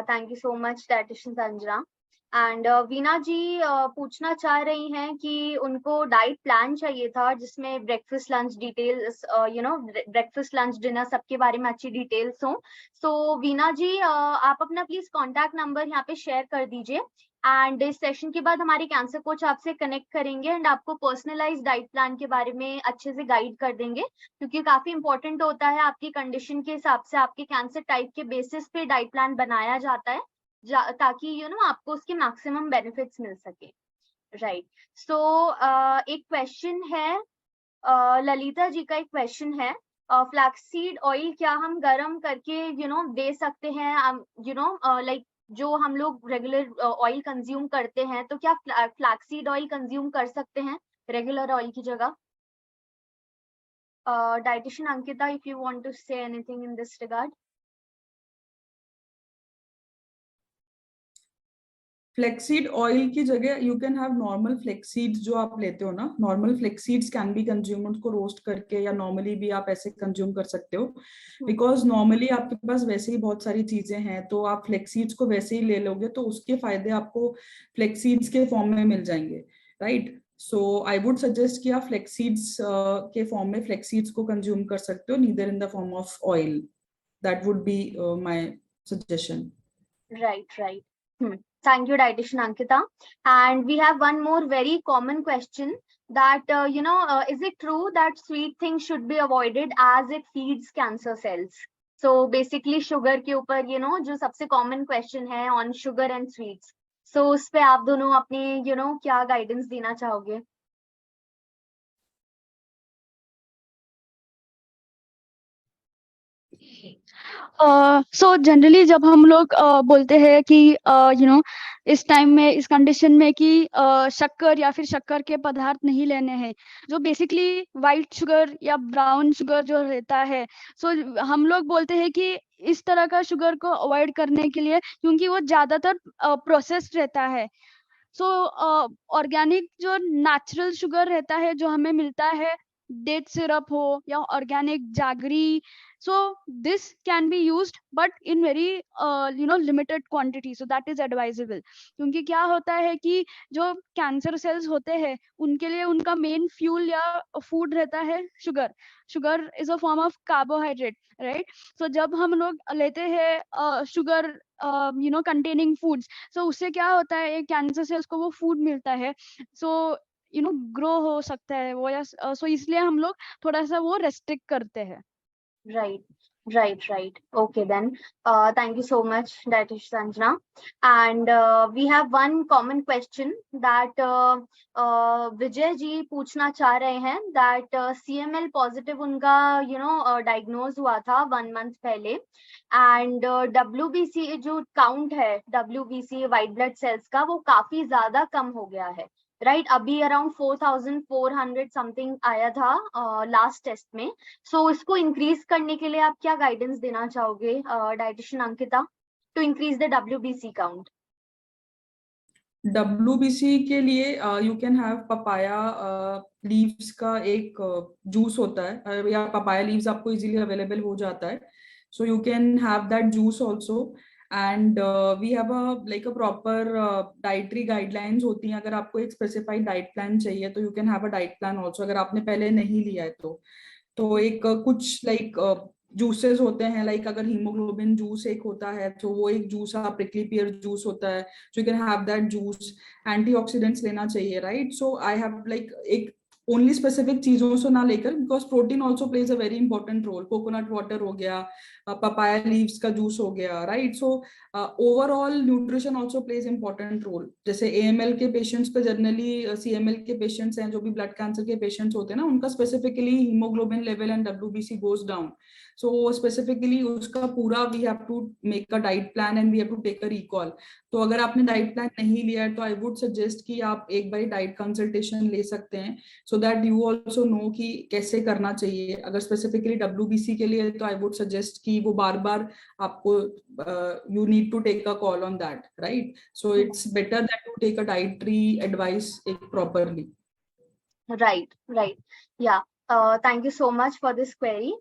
Speaker 1: Thank you so much, dietitian Sanjana. And Veena ji पूछना चाह रही हैं कि उनको डाइट प्लान चाहिए था जिसमें breakfast lunch details, breakfast lunch dinner सबके बारे में अच्छी डिटेल्स हो। सो वीना जी आप अपना प्लीज कॉन्टैक्ट नंबर यहाँ पे शेयर कर दीजिए, एंड इस सेशन के बाद हमारे कैंसर कोच आपसे कनेक्ट करेंगे एंड आपको पर्सनलाइज डाइट प्लान के बारे में अच्छे से गाइड कर देंगे, क्योंकि काफी इंपॉर्टेंट होता है आपकी कंडीशन के हिसाब से आपके कैंसर टाइप के बेसिस पे डाइट प्लान बनाया जाता है, ताकि आपको उसके मैक्सिमम बेनिफिट्स मिल सके। राइट। सो एक क्वेश्चन है, ललिता जी का एक क्वेश्चन है, फ्लैक्सीड ऑयल क्या हम गरम करके दे सकते हैं? लाइक जो हम लोग रेगुलर ऑयल कंज्यूम करते हैं, तो क्या फ्लैक्सीड ऑयल कंज्यूम कर सकते हैं रेगुलर ऑयल की जगह? Dietitian Ankita, if you want to say anything in this regard.
Speaker 3: Flaxseed oil की जगह you can have normal flaxseeds जो आप लेते हो ना, normal flaxseeds can be consume, उसको रोस्ट करके या नॉर्मली भी आप ऐसे कंज्यूम कर सकते हो। बिकॉज नॉर्मली आपके पास वैसे ही बहुत सारी चीजें हैं, तो आप फ्लेक्सीड्स को वैसे ही ले लोगे तो उसके फायदे आपको फ्लेक्सीड्स के फॉर्म में मिल जाएंगे, right. So I would suggest कि आप फ्लेक्सीड्स के फॉर्म में फ्लेक्सीड्स को कंज्यूम कर सकते हो, neither in the form of oil. That would be my suggestion.
Speaker 1: Right. Thank you, dietitian Ankita. And we have one more very common question that, is it true that sweet things should be avoided as it feeds cancer cells? So basically sugar के ऊपर जो सबसे common question है on sugar and sweets. So उस पे आप दोनों अपनी क्या guidance देना चाहोगे?
Speaker 2: सो जनरली जब हम लोग बोलते हैं कि इस टाइम में, इस कंडीशन में कि शक्कर या फिर शक्कर के पदार्थ नहीं लेने हैं, जो बेसिकली वाइट शुगर या ब्राउन शुगर जो रहता है, सो हम लोग बोलते हैं कि इस तरह का शुगर को अवॉइड करने के लिए, क्योंकि वो ज्यादातर प्रोसेस्ड रहता है। सो ऑर्गेनिक जो नेचुरल शुगर रहता है जो हमें मिलता है, डेट सिरप हो या organic jaggery, so this can be used but in very limited quantity, so that is advisable. क्योंकि क्या होता है कि जो कैंसर सेल्स होते हैं उनके लिए उनका मेन फ्यूल या फूड रहता है sugar. Sugar is a form of carbohydrate, right? So जब हम लोग लेते हैं शुगर कंटेनिंग फूड्स, सो उससे क्या होता है, कैंसर सेल्स को वो फूड मिलता है, सो ग्रो हो सकता है वो, या सो इसलिए हम लोग थोड़ा सा वो रेस्ट्रिक्ट करते हैं.
Speaker 1: Right. Okay, then. Thank you so much, Dietish Sanjana. And we have one common question that Vijay ji पूछना चाह रहे हैं that CML positive उनका diagnose हुआ था 1 month पहले, and WBC जो count है, WBC white blood cells का, वो काफी ज्यादा कम हो गया है, राइट? अभी अराउंड 4400 समथिंग आया था लास्ट टेस्ट में. सो इसको इंक्रीज करने के लिए आप क्या गाइडेंस देना चाहोगे, dietitian Ankita, to increase the WBC count?
Speaker 3: WBC के लिए you can have papaya leaves का एक जूस होता है, या पपाया लीव्स आपको इजीली अवेलेबल हो जाता है, so you can have that juice also. And we have a proper dietary guidelines होती हैं. अगर आपको एक स्पेसिफाइड डाइट प्लान चाहिए तो you can have a diet plan also, अगर आपने पहले नहीं लिया है तो एक कुछ जूसेस होते हैं, अगर हीमोग्लोबिन जूस एक होता है तो वो एक जूस, प्रिकली पियर जूस होता है, so you can have that juice. Antioxidants लेना चाहिए, राइट? सो आई हैव एक ओनली स्पेसिफिक चीजों से ना लेकर, because protein also plays a very important role. Coconut water हो गया, पपाया लीव्स का जूस हो गया, right? So overall nutrition also plays important role. जैसे AML के पेशेंट्स पे जनरली, CML के पेशेंट्स हैं जो भी ब्लड कैंसर के पेशेंट्स होते हैं ना, उनका specifically haemoglobin level and WBC goes down. So specifically उसका पूरा we have to make a diet plan and we have to take a recall. तो अगर आपने डाइट प्लान नहीं लिया है तो आई वुड सजेस्ट कि आप एक बार डाइट कंसल्टेशन ले सकते हैं, so that you also know कि कैसे करना चाहिए. अगर स्पेसिफिकली WBC के लिए तो आई वुड सजेस्ट कि वो बार बार आपको you need to take a call on that, right? So it's better that you take a dietary advice एक properly.
Speaker 1: Right. Yeah thank you so much for this query.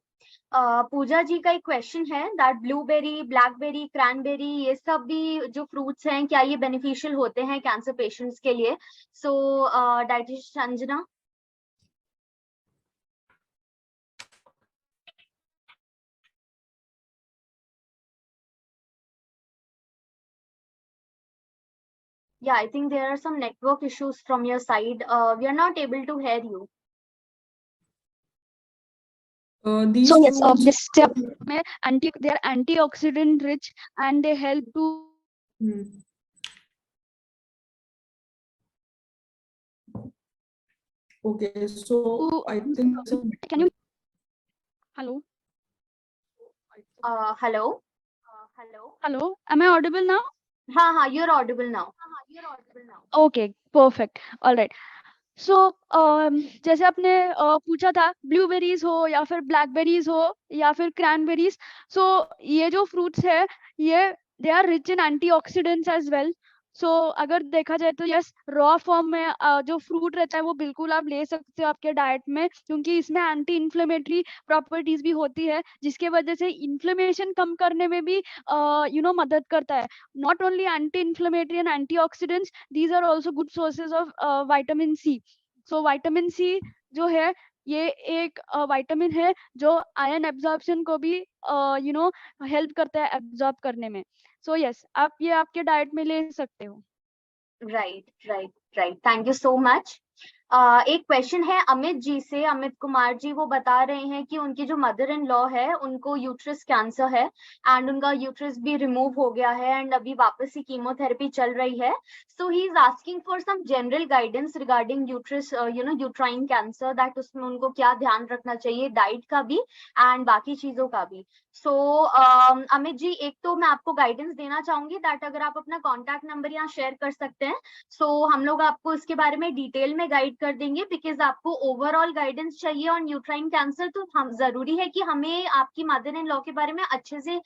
Speaker 1: Pooja ji का एक question है that blueberry, blackberry, cranberry, ये सब भी जो fruits हैं, क्या ये बेनिफिशियल होते हैं कैंसर पेशेंट्स के लिए? So dietitian Sanjana. Yeah, I think there are some network issues from your side. We are not able to hear you.
Speaker 3: These
Speaker 2: So yes,
Speaker 3: fruits,
Speaker 2: they are antioxidant rich and they help to.
Speaker 3: Okay, so I think
Speaker 2: Can you? Hello. Hello. Am I audible now?
Speaker 1: हाँ, you're audible now.
Speaker 2: Okay, perfect. All right. सो जैसे आपने पूछा था, blueberries हो या फिर blackberries हो या फिर क्रैनबेरीज, सो ये जो फ्रूट्स है ये they are rich in antioxidants as well. So अगर देखा जाए तो यस, रॉ फॉर्म में जो फ्रूट रहता है वो बिल्कुल आप ले सकते हो आपके डाइट में, क्योंकि इसमें एंटी इन्फ्लेमेटरी प्रॉपर्टीज भी होती है जिसके वजह से इन्फ्लेमेशन कम करने में भी मदद करता है. Not only anti inflammatory and antioxidants, these are also good sources of vitamin C. So vitamin C जो है ये एक विटामिन है जो आयरन एब्जॉर्प्शन को भी हेल्प करता है एब्जॉर्ब करने में. सो यस, आप ये आपके डाइट में ले सकते हो.
Speaker 1: Right. Thank you so much. एक क्वेश्चन है अमित जी से, अमित कुमार जी. वो बता रहे हैं कि उनकी जो मदर इन लॉ है उनको यूट्रस कैंसर है एंड उनका यूट्रस भी रिमूव हो गया है एंड अभी वापस ही कीमोथेरेपी चल रही है. So he is asking for some general guidance regarding uterus uterine cancer, that उसमें उनको क्या ध्यान रखना चाहिए, डाइट का भी एंड बाकी चीजों का भी. सो अमित जी, एक तो मैं आपको गाइडेंस देना चाहूंगी दैट अगर आप अपना कॉन्टैक्ट नंबर यहाँ शेयर कर सकते हैं, सो हम लोग आपको इसके बारे में डिटेल में गाइड गाइड कर देंगे, बिकॉज आपको ओवरऑल गाइडेंस चाहिए और यूट्राइन कैंसर, तो हम जरूरी है कि हमें आपकी मदर इन लॉ के बारे में अच्छे से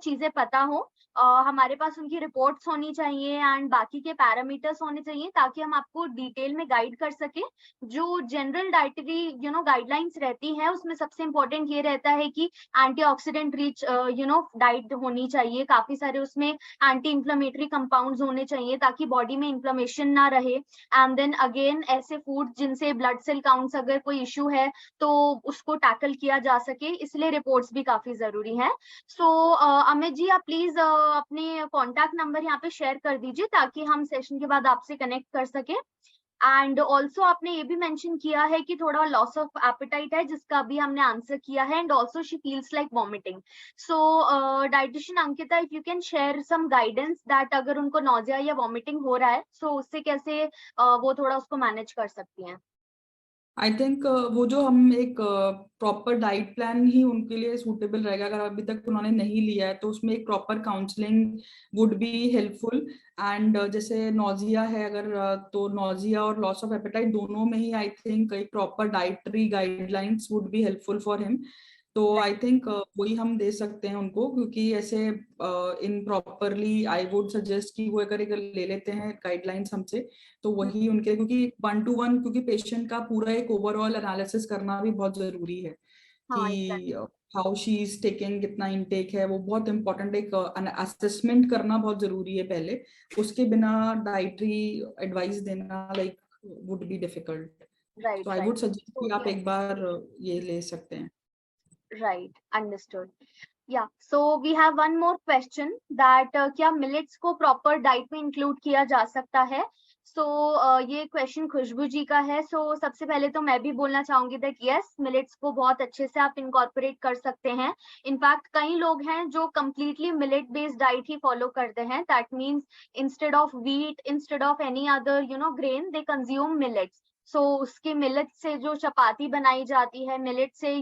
Speaker 1: चीजें पता हो। हमारे पास उनकी रिपोर्ट्स होनी चाहिए एंड बाकी के पैरामीटर्स होने चाहिए, ताकि हम आपको डिटेल में गाइड कर सके। जो जनरल डाइटरी गाइडलाइंस रहती है, उसमें सबसे इम्पोर्टेंट ये रहता है कि एंटीऑक्सीडेंट रिच डाइट होनी चाहिए, काफी सारे उसमें एंटी इंफ्लेमेटरी कंपाउंड्स होने चाहिए ताकि बॉडी में इंफ्लेमेशन ना रहे। एंड देन अगेन ऐसे फूड जिनसे ब्लड सेल काउंट्स अगर कोई इश्यू है तो उसको टैकल किया जा सके, इसलिए रिपोर्ट्स भी काफी जरूरी है। सो अमित जी, आप प्लीज अपने कॉन्टैक्ट नंबर यहाँ पे शेयर कर दीजिए ताकि हम सेशन के बाद आपसे कनेक्ट कर सके। एंड ऑल्सो आपने ये भी मेंशन किया है कि थोड़ा लॉस ऑफ एपेटाइट है, जिसका अभी हमने आंसर किया है, and also she feels like vomiting. So dietitian Ankita, if you can share some guidance that अगर उनको नॉजिया या वॉमिटिंग हो रहा है, सो उससे कैसे वो थोड़ा उसको मैनेज कर सकती हैं।
Speaker 3: आई थिंक वो जो हम एक प्रॉपर डाइट प्लान ही उनके लिए सूटेबल रहेगा। अगर अभी तक उन्होंने नहीं लिया है तो उसमें एक proper counselling would be helpful. And जैसे नॉजिया है अगर तो नॉजिया और लॉस ऑफ एपेटाइट दोनों में ही आई थिंक एक proper dietary guidelines would be helpful for him. तो आई थिंक वही हम दे सकते हैं उनको, क्योंकि ऐसे इन प्रॉपरली आई वुड सजेस्ट कि वो अगर ले लेते हैं गाइडलाइंस हमसे तो वही उनके, क्योंकि 1-to-1 क्योंकि पेशेंट का पूरा एक ओवरऑल एनालिसिस करना भी बहुत जरूरी है
Speaker 1: हाँ,
Speaker 3: कि हाउ शी इज टेकिंग, कितना इनटेक है, वो बहुत इंपॉर्टेंट। एक असेसमेंट करना बहुत जरूरी है पहले, उसके बिना डाइटरी एडवाइस देना like would be difficult.
Speaker 1: Right
Speaker 3: तो आई वुड सजेस्ट कि आप
Speaker 1: राइट
Speaker 3: एक बार ये ले सकते हैं।
Speaker 1: Right, understood. Yeah, so we have one more question that क्या मिलेट्स को प्रॉपर डाइट में इंक्लूड किया जा सकता है? सो ये क्वेश्चन खुशबू जी का है। सो सबसे पहले तो मैं भी बोलना चाहूंगी दैट यस, मिलेट्स को बहुत अच्छे से आप इनकॉर्पोरेट कर सकते हैं। इनफैक्ट कई लोग हैं जो कंप्लीटली मिलेट बेस्ड डाइट ही फॉलो करते हैं। That means instead of wheat, instead of any other grain, they consume millets. So उसके मिलेट से जो चपाती बनाई जाती है, मिलेट से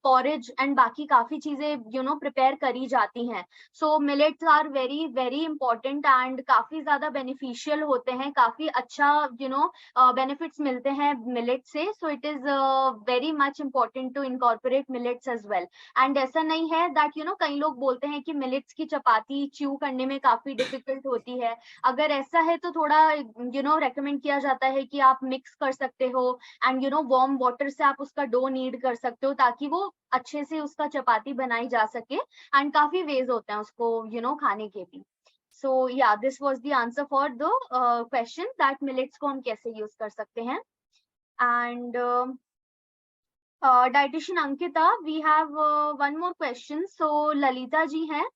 Speaker 1: पॉरेज एंड बाकी काफी चीजें प्रिपेयर करी जाती हैं। So millets are very very important and काफी ज्यादा बेनिफिशियल होते हैं, काफी अच्छा बेनिफिट्स मिलते हैं मिलेट से। So it is very much important to incorporate millets as well. एंड ऐसा नहीं है दैट कई लोग बोलते हैं कि मिलेट्स की चपाती च्यू करने में काफी डिफिकल्ट होती है। अगर ऐसा है तो थोड़ा रेकमेंड किया जाता है कि आप मिक्स कर सकते हो एंड वार्म वाटर से आप उसका डो नीड कर सकते हो, ताकि वो अच्छे से उसका चपाती बनाई जा सके। एंड काफी वेज होते हैं उसको खाने के भी। So yeah this was the answer for the question that millets को हम कैसे यूज कर सकते हैं। And dietitian Ankita, we have one more question. So Lalita ji हैं,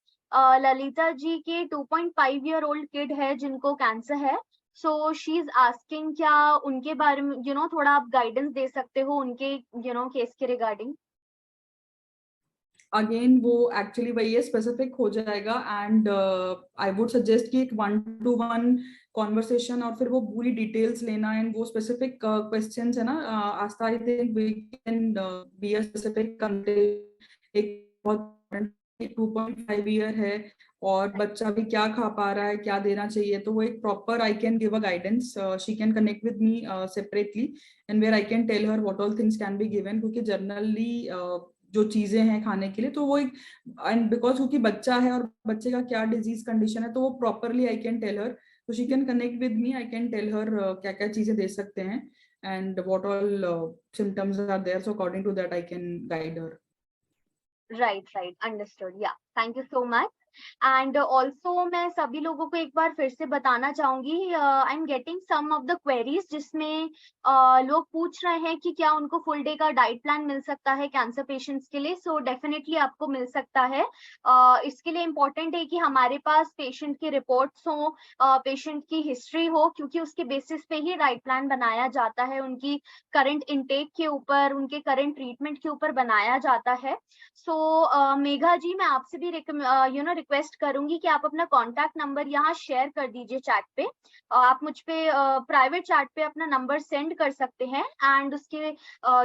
Speaker 1: ललिता जी के 2.5 ईयर ओल्ड किड है जिनको कैंसर है। सो शी इज आस्किंग क्या उनके बारे में थोड़ा आप गाइडेंस दे सकते हो उनके केस के रिगार्डिंग।
Speaker 3: अगेन वो एक्चुअली वही है, स्पेसिफिक हो जाएगा। एंड आई वुड सजेस्ट कि एक 1-to-1 कॉन्वर्सेशन और फिर वो पूरी डिटेल्स लेना। एंड वो स्पेसिफिक क्वेश्चंस है ना Aastha, I think we can be a specific एक बहुत 2.5 ईयर है और बच्चा भी क्या खा पा रहा है, क्या देना चाहिए, तो वो एक proper I can give a guidance. She can connect with me separately and where I can tell her what all things can be given, क्योंकि जनरली जो चीजें हैं खाने के लिए तो वो एक, एंड बिकॉज क्योंकि बच्चा है और बच्चे का क्या डिजीज कंडीशन है तो वो properly I can tell her, तो she can connect with me, I can tell her क्या क्या चीजें दे सकते हैं and what all symptoms are there, so according to that I can guide her.
Speaker 1: Right, understood. Yeah thank you so much. And also मैं सभी लोगों को एक बार फिर से बताना चाहूंगी, I am getting some of the queries जिसमें लोग पूछ रहे हैं कि क्या उनको फुल डे का डाइट प्लान मिल सकता है कैंसर पेशेंट्स के लिए। सो डेफिनेटली आपको मिल सकता है। इसके लिए इम्पोर्टेंट है कि हमारे पास पेशेंट की रिपोर्ट्स हो, पेशेंट की हिस्ट्री हो, क्योंकि उसके बेसिस पे ही डाइट प्लान बनाया जाता है, उनकी करंट इनटेक के ऊपर, उनके करंट ट्रीटमेंट के ऊपर बनाया जाता है। सो मेघा जी, मैं आपसे भी रिक्वेस्ट करूंगी कि आप अपना कॉन्टैक्ट नंबर यहाँ शेयर कर दीजिए चैट पे। आप मुझ पे प्राइवेट चैट पे अपना नंबर सेंड कर सकते हैं एंड उसके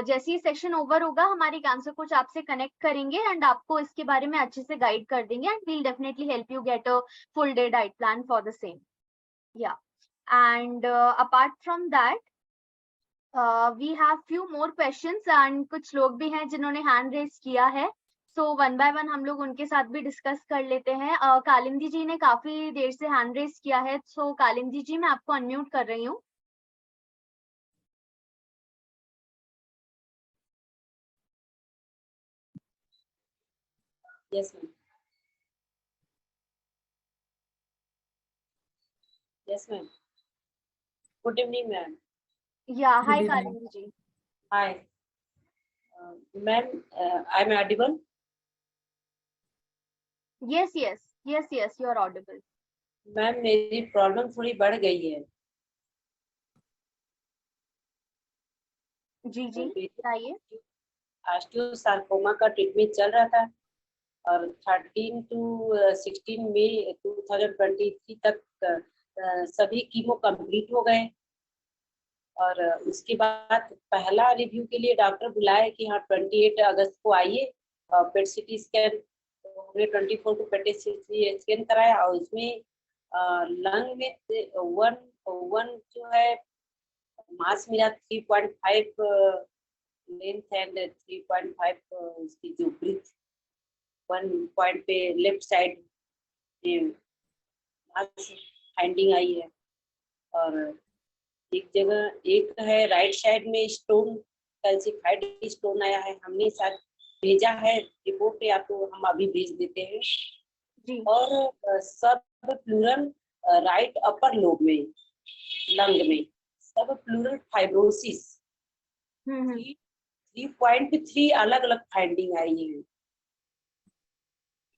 Speaker 1: जैसे ही सेशन ओवर होगा हमारी कैंसर कोच आपसे कनेक्ट करेंगे एंड आपको इसके बारे में अच्छे से गाइड कर देंगे and we'll definitely help you get a full day diet plan for the same. Yeah and apart from that we have few more questions and कुछ लोग भी हैं जिन्होंने हैंड रेज किया है, सो वन बाय वन हम लोग उनके साथ भी डिस्कस कर लेते हैं। कालिंदी जी ने काफी देर से हैंड रेज किया है, सो कालिंदी जी मैं आपको अनम्यूट कर रही हूँ।
Speaker 4: Yes, ma'am. Yes, ma'am. Good evening, ma'am.
Speaker 1: या
Speaker 3: Good
Speaker 1: hi
Speaker 3: evening.
Speaker 1: Kalindi ji.
Speaker 4: Hi. Ma'am, I'm audible.
Speaker 1: Yes yes yes yes you are audible.
Speaker 4: Ma'am मेरी प्रॉब्लम थोड़ी बढ़ गई है।
Speaker 1: जी जी बताइए।
Speaker 4: ऑस्टियोसार्कोमा का ट्रीटमेंट चल रहा था और 13 to 16 मई 2023 तक सभी कीमो कंप्लीट हो गए और उसके बाद पहला रिव्यू के लिए डॉक्टर बुलाए कि हाँ 28 अगस्त को आइए पेट सीटी स्कैन, हमने 24 को पेट सीटी स्कैन कराया और उसमें लंग में वन जो है मास मेरा 3.5 लेंथ एंड 3.5 उसकी जो ब्रीथ 1 पॉइंट पे लेफ्ट साइड फाइंडिंग आई है और एक जगह एक है राइट साइड में स्टोन कैल्सिफाइड स्टोन आया है, हमने शायद भेजा है रिपोर्ट या तो हम अभी भेज देते हैं
Speaker 1: जी।
Speaker 4: और सब प्लूरल राइट अपर लोब में लंग में सब प्लूरल फाइब्रोसिस 3.3 अलग अलग फाइंडिंग आई है।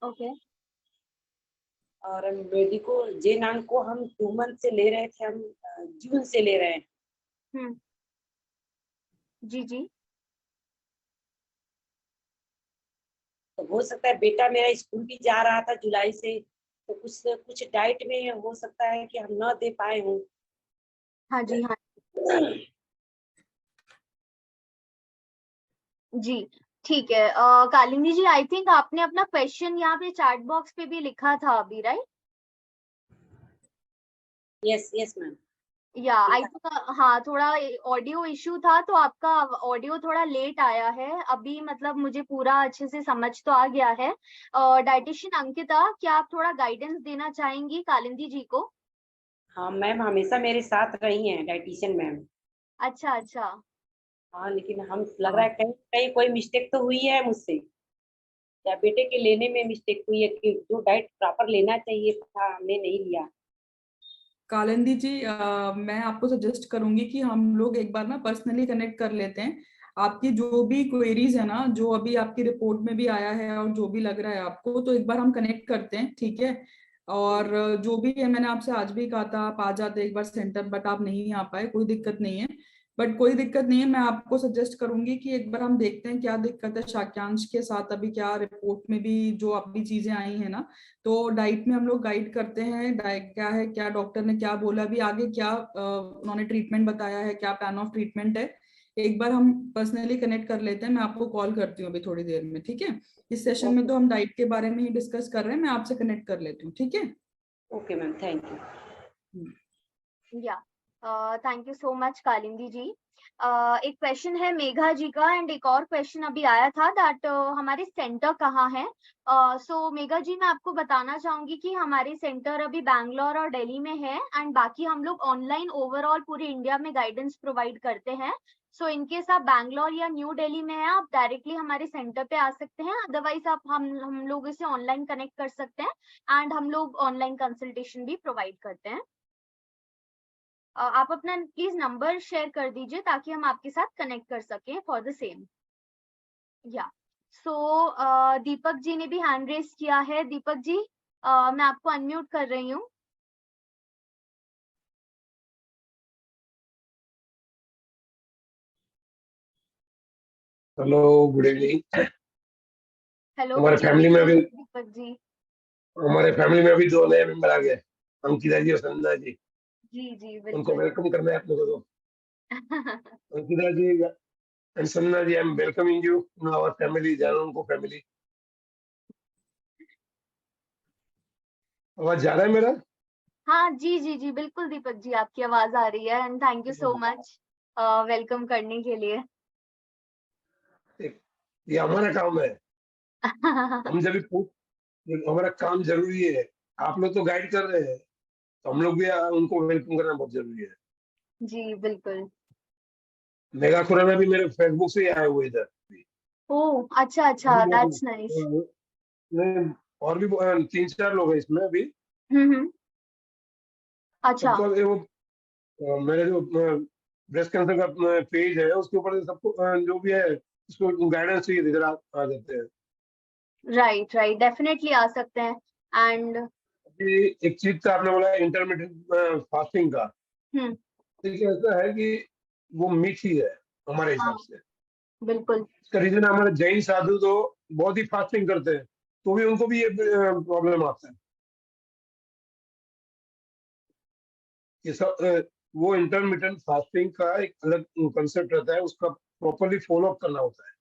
Speaker 1: ओके।
Speaker 4: और मेडिको जे नाम को हम 2 मंथ से ले रहे थे, हम जून से ले रहे हैं।
Speaker 1: जी जी।
Speaker 4: तो हो सकता है बेटा मेरा स्कूल भी जा रहा था जुलाई से, तो कुछ डाइट में हो सकता है कि हम न दे पाए हों।
Speaker 1: हाँ जी हाँ जी ठीक है। कालिंदी जी आई थिंक आपने अपना क्वेश्चन यहाँ पे चैट बॉक्स पे भी लिखा था अभी, राइट?
Speaker 4: Yes yes ma'am.
Speaker 1: या आई थिंक हाँ थोड़ा ऑडियो इशू था तो आपका ऑडियो थोड़ा लेट आया है अभी, मतलब मुझे पूरा अच्छे से समझ तो आ गया है। डाइटिशियन अंकिता, क्या आप थोड़ा गाइडेंस देना चाहेंगी कालिंदी जी को?
Speaker 4: हाँ मैम, हमेशा मेरे साथ रही हैं डाइटिशियन मैम।
Speaker 1: अच्छा अच्छा।
Speaker 4: हाँ लेकिन हम लग रहा है कहीं कहीं कोई मिस्टेक तो हुई है मुझसे, या बेटे के लेने में मिस्टेक हुई है कि जो डाइट प्रॉपर लेना चाहिए था हमने नहीं लिया।
Speaker 3: कालिंदी जी, मैं आपको सजेस्ट करूंगी कि हम लोग एक बार ना पर्सनली कनेक्ट कर लेते हैं। आपकी जो भी क्वेरीज है ना, जो अभी आपकी रिपोर्ट में भी आया है और जो भी लग रहा है आपको, तो एक बार हम कनेक्ट करते हैं, ठीक है? और जो भी है, मैंने आपसे आज भी कहा था आप आ जाते एक बार सेंटर, बट आप नहीं आ पाए, कोई दिक्कत नहीं है। बट कोई दिक्कत नहीं है, मैं आपको सजेस्ट करूंगी कि एक बार हम देखते हैं क्या दिक्कत है शाक्यांश के साथ, अभी क्या रिपोर्ट में भी जो अभी चीजें आई है ना, तो डाइट में हम लोग गाइड करते हैं, डाइट क्या है, क्या डॉक्टर ने क्या बोला, अभी आगे क्या उन्होंने ट्रीटमेंट बताया है, क्या प्लान ऑफ ट्रीटमेंट है। एक बार हम पर्सनली कनेक्ट कर लेते हैं, मैं आपको कॉल करती हूँ अभी थोड़ी देर में, ठीक है? इस सेशन में तो हम डाइट के बारे में ही डिस्कस कर रहे हैं, मैं आपसे कनेक्ट कर लेती हूँ, ठीक है?
Speaker 4: Okay ma'am, thank you.
Speaker 1: Yeah thank you so much Kalindi ji. एक क्वेश्चन है मेघा जी का एंड एक और क्वेश्चन अभी आया था दैट हमारे सेंटर कहाँ है। सो मेघा जी मैं आपको बताना चाहूंगी कि हमारे सेंटर अभी बैंगलोर और दिल्ली में है एंड बाकी हम लोग ऑनलाइन ओवरऑल पूरे इंडिया में गाइडेंस प्रोवाइड करते हैं। सो इनकेस आप बैंगलोर या न्यू दिल्ली में हैं, आप डायरेक्टली हमारे सेंटर पे आ सकते हैं, अदरवाइज आप हम लोग इसे ऑनलाइन कनेक्ट कर सकते हैं एंड हम लोग ऑनलाइन कंसल्टेशन भी प्रोवाइड करते हैं। आप अपना प्लीज नंबर शेयर कर दीजिए ताकि हम आपके साथ कनेक्ट कर सकें फॉर द सेम। या सो दीपक जी ने भी हैंड रेस किया है। दीपक जी मैं आपको अनम्यूट कर रही हूँ।
Speaker 5: Hello, good evening.
Speaker 1: हेलो
Speaker 5: हमारे फैमिली में अभी
Speaker 1: दीपक जी।
Speaker 5: हमारे फैमिली में अभी 2 नए मेंबर आ गए, अंकिता जी और संजना जी।
Speaker 1: जी जी
Speaker 5: उनको
Speaker 1: बिल्कुल।
Speaker 5: वेलकम करना है आप लोगों को। Ankita ji and Sanjana ji, I am welcoming you in our family, Janu family. आवाज जा रहा है मेरा?
Speaker 1: हाँ जी जी जी बिल्कुल दीपक जी, आपकी आवाज आ रही है and thank you so much. Welcome करने के लिए।
Speaker 5: ये हमारा काम है। हम जब भी हमारा काम जरूरी है, आप लोग तो गाइड कर रहे हैं, तो हम लोग भी उनको वेलकम करना बहुत जरूरी है।
Speaker 1: जी बिल्कुल।
Speaker 5: मेगा खुराना भी मेरे फेसबुक से ही आए हुए इधर।
Speaker 1: ओह अच्छा अच्छा, दैट्स नाइस।
Speaker 5: नहीं, और भी 3-4 लोग हैं इसमें अभी।
Speaker 1: अच्छा
Speaker 5: सबको वो मेरे जो ब्रेस्ट कैंसर का पेज है उसके ऊपर सबको जो भी है उसको गाइडेंस चाहिए इधर आ जाते हैं।
Speaker 1: राइट राइट, डेफिनेटली आ सकते हैं। एंड
Speaker 5: अभी एक चीज का आपने बोला इंटरमीडिएट फास्टिंग का,
Speaker 1: हम्म,
Speaker 5: ठीक है, ऐसा है कि वो मिथ ही है हमारे
Speaker 1: हाँ
Speaker 5: हिसाब से।
Speaker 1: बिल्कुल।
Speaker 5: इसका रीजन हमारे जैन साधु तो बहुत ही फास्टिंग करते हैं, तो भी उनको भी ये प्रॉब्लम आता है। ये सब वो इंटरमीडिएट फास्टिंग का एक अलग कंसेप्ट रहता है, उसका प्रॉपरली फॉलो अप करना होता है।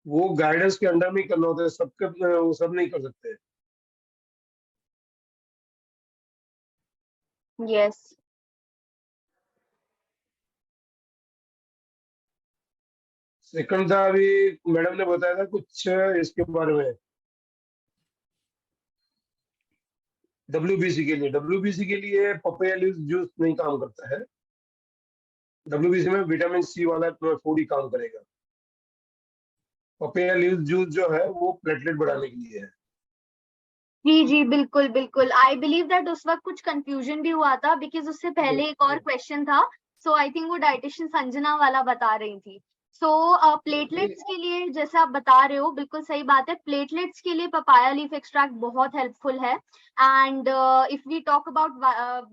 Speaker 5: वो गाइडेंस के अंडर में ही करना होता है, सबके वो सब नहीं कर सकते।
Speaker 1: यस
Speaker 5: सेकंड था, अभी मैडम ने बताया था कुछ इसके बारे में, डब्ल्यूबीसी के लिए। डब्ल्यूबीसी के लिए पपाया लीफ जूस नहीं काम करता है। डब्ल्यूबीसी में विटामिन सी वाला फूड ही काम करेगा। पपाया लीफ जूस जो है वो प्लेटलेट बढ़ाने के लिए है।
Speaker 1: जी जी बिल्कुल बिल्कुल। आई बिलीव दैट उस वक्त कुछ कंफ्यूजन भी हुआ था, बिकॉज उससे पहले एक और क्वेश्चन था। सो आई थिंक वो डाइटिशियन संजना वाला बता रही थी। सो प्लेटलेट्स के लिए जैसे आप बता रहे हो, बिल्कुल सही बात है। प्लेटलेट्स के लिए पपाया लीफ एक्सट्रैक्ट बहुत हेल्पफुल है। And if we talk about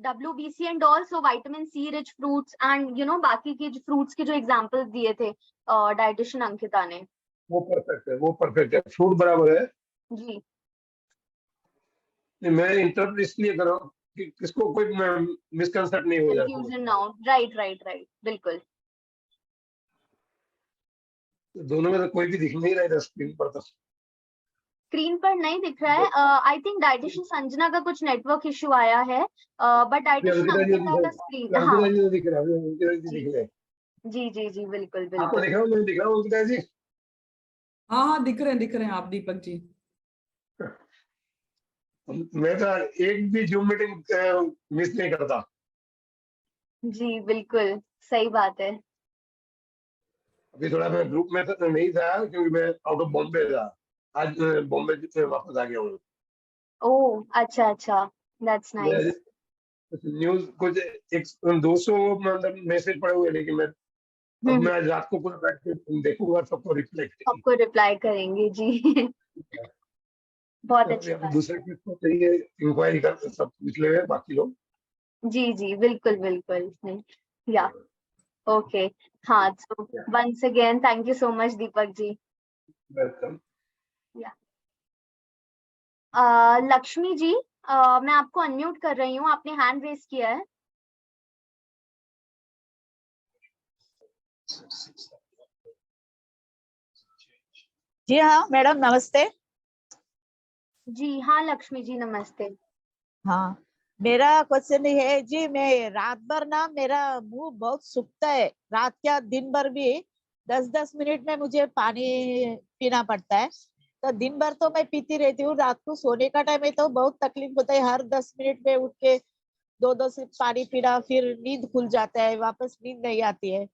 Speaker 1: WBC and also vitamin C rich fruits and बाकी के फ्रूट्स के जो एग्जांपल्स दिए थे डाइटिशियन अंकिता ने।
Speaker 5: वो परफेक्ट है, वो परफेक्ट है, फ्रूट बराबर है।
Speaker 1: जी
Speaker 5: मैं इंटरप्ट इसलिए कर रहा हूँ कि किसको कोई मिसकंसेप्ट नहीं हो जाए।
Speaker 1: कंफ्यूजन ना हो। राइट राइट राइट, बिल्कुल।
Speaker 5: दोनों में तो कोई भी दिख नहीं रहा है स्क्रीन पर तो।
Speaker 1: स्क्रीन पर नहीं दिख रहा है। आई थिंक डाइटिशियन संजना का कुछ नेटवर्क इशू आया है, बट डाइटिशियन
Speaker 5: अंकिता जी
Speaker 1: अंकिता का स्क्रीन, हाँ
Speaker 5: अंकिता जी दिख रहा है, अंकिता जी
Speaker 1: जी
Speaker 5: दिख रहे हैं।
Speaker 1: जी जी जी बिल्कुल
Speaker 5: आपको
Speaker 1: बिल्कुल।
Speaker 5: दिख रहा हूँ, मैं दिख रहा हूँ अंकिता जी।
Speaker 3: हाँ हाँ, दिख रहे हैं आप दीपक जी।
Speaker 5: मैं तो एक भी जूम मीटिंग मिस नहीं करता।
Speaker 1: जी बिल्कुल सही बात है।
Speaker 5: अभी थोड़ा मैं ग्रुप में तो नहीं था क्योंकि मैं आउट ऑफ बॉम्बे था। आज बॉम्बे से वापस आ गया हूँ।
Speaker 1: ओह अच्छा अच्छा, दैट्स नाइस।
Speaker 5: न्यूज कुछ 200 मतलब मैसेज पड़े हुए, लेकिन अब मैं आज रात को पूरा बैठ के देखूंगा, सबको रिफ्लेक्ट।
Speaker 1: आपको रिप्लाई करेंगे जी। बहुत अच्छी
Speaker 5: अभी
Speaker 1: बात।
Speaker 5: दूसरे किसको चाहिए इंक्वायरी कर सब पूछ ले बाकी लोग।
Speaker 1: जी जी बिल्कुल बिल्कुल नहीं, या ओके। हाँ, so once again thank you so much Deepak ji.
Speaker 5: Welcome.
Speaker 1: या लक्ष्मी जी, मैं आपको अनम्यूट कर रही हूँ, आपने हैंड रेज किया है।
Speaker 6: जी हाँ मैडम, नमस्ते।
Speaker 1: जी हाँ लक्ष्मी जी, नमस्ते।
Speaker 6: हाँ, मेरा क्वेश्चन ये है जी, मैं रात भर ना मेरा मुंह बहुत सूखता है, रात क्या दिन भर भी 10-10 मिनट में मुझे पानी पीना पड़ता है। तो दिन भर तो मैं पीती रहती हूँ, रात को सोने का टाइम है तो बहुत तकलीफ होता है, हर 10 मिनट में उठ के 2-2 सिप पानी पीना, फिर नींद खुल जाता है, वापस नींद नहीं आती है।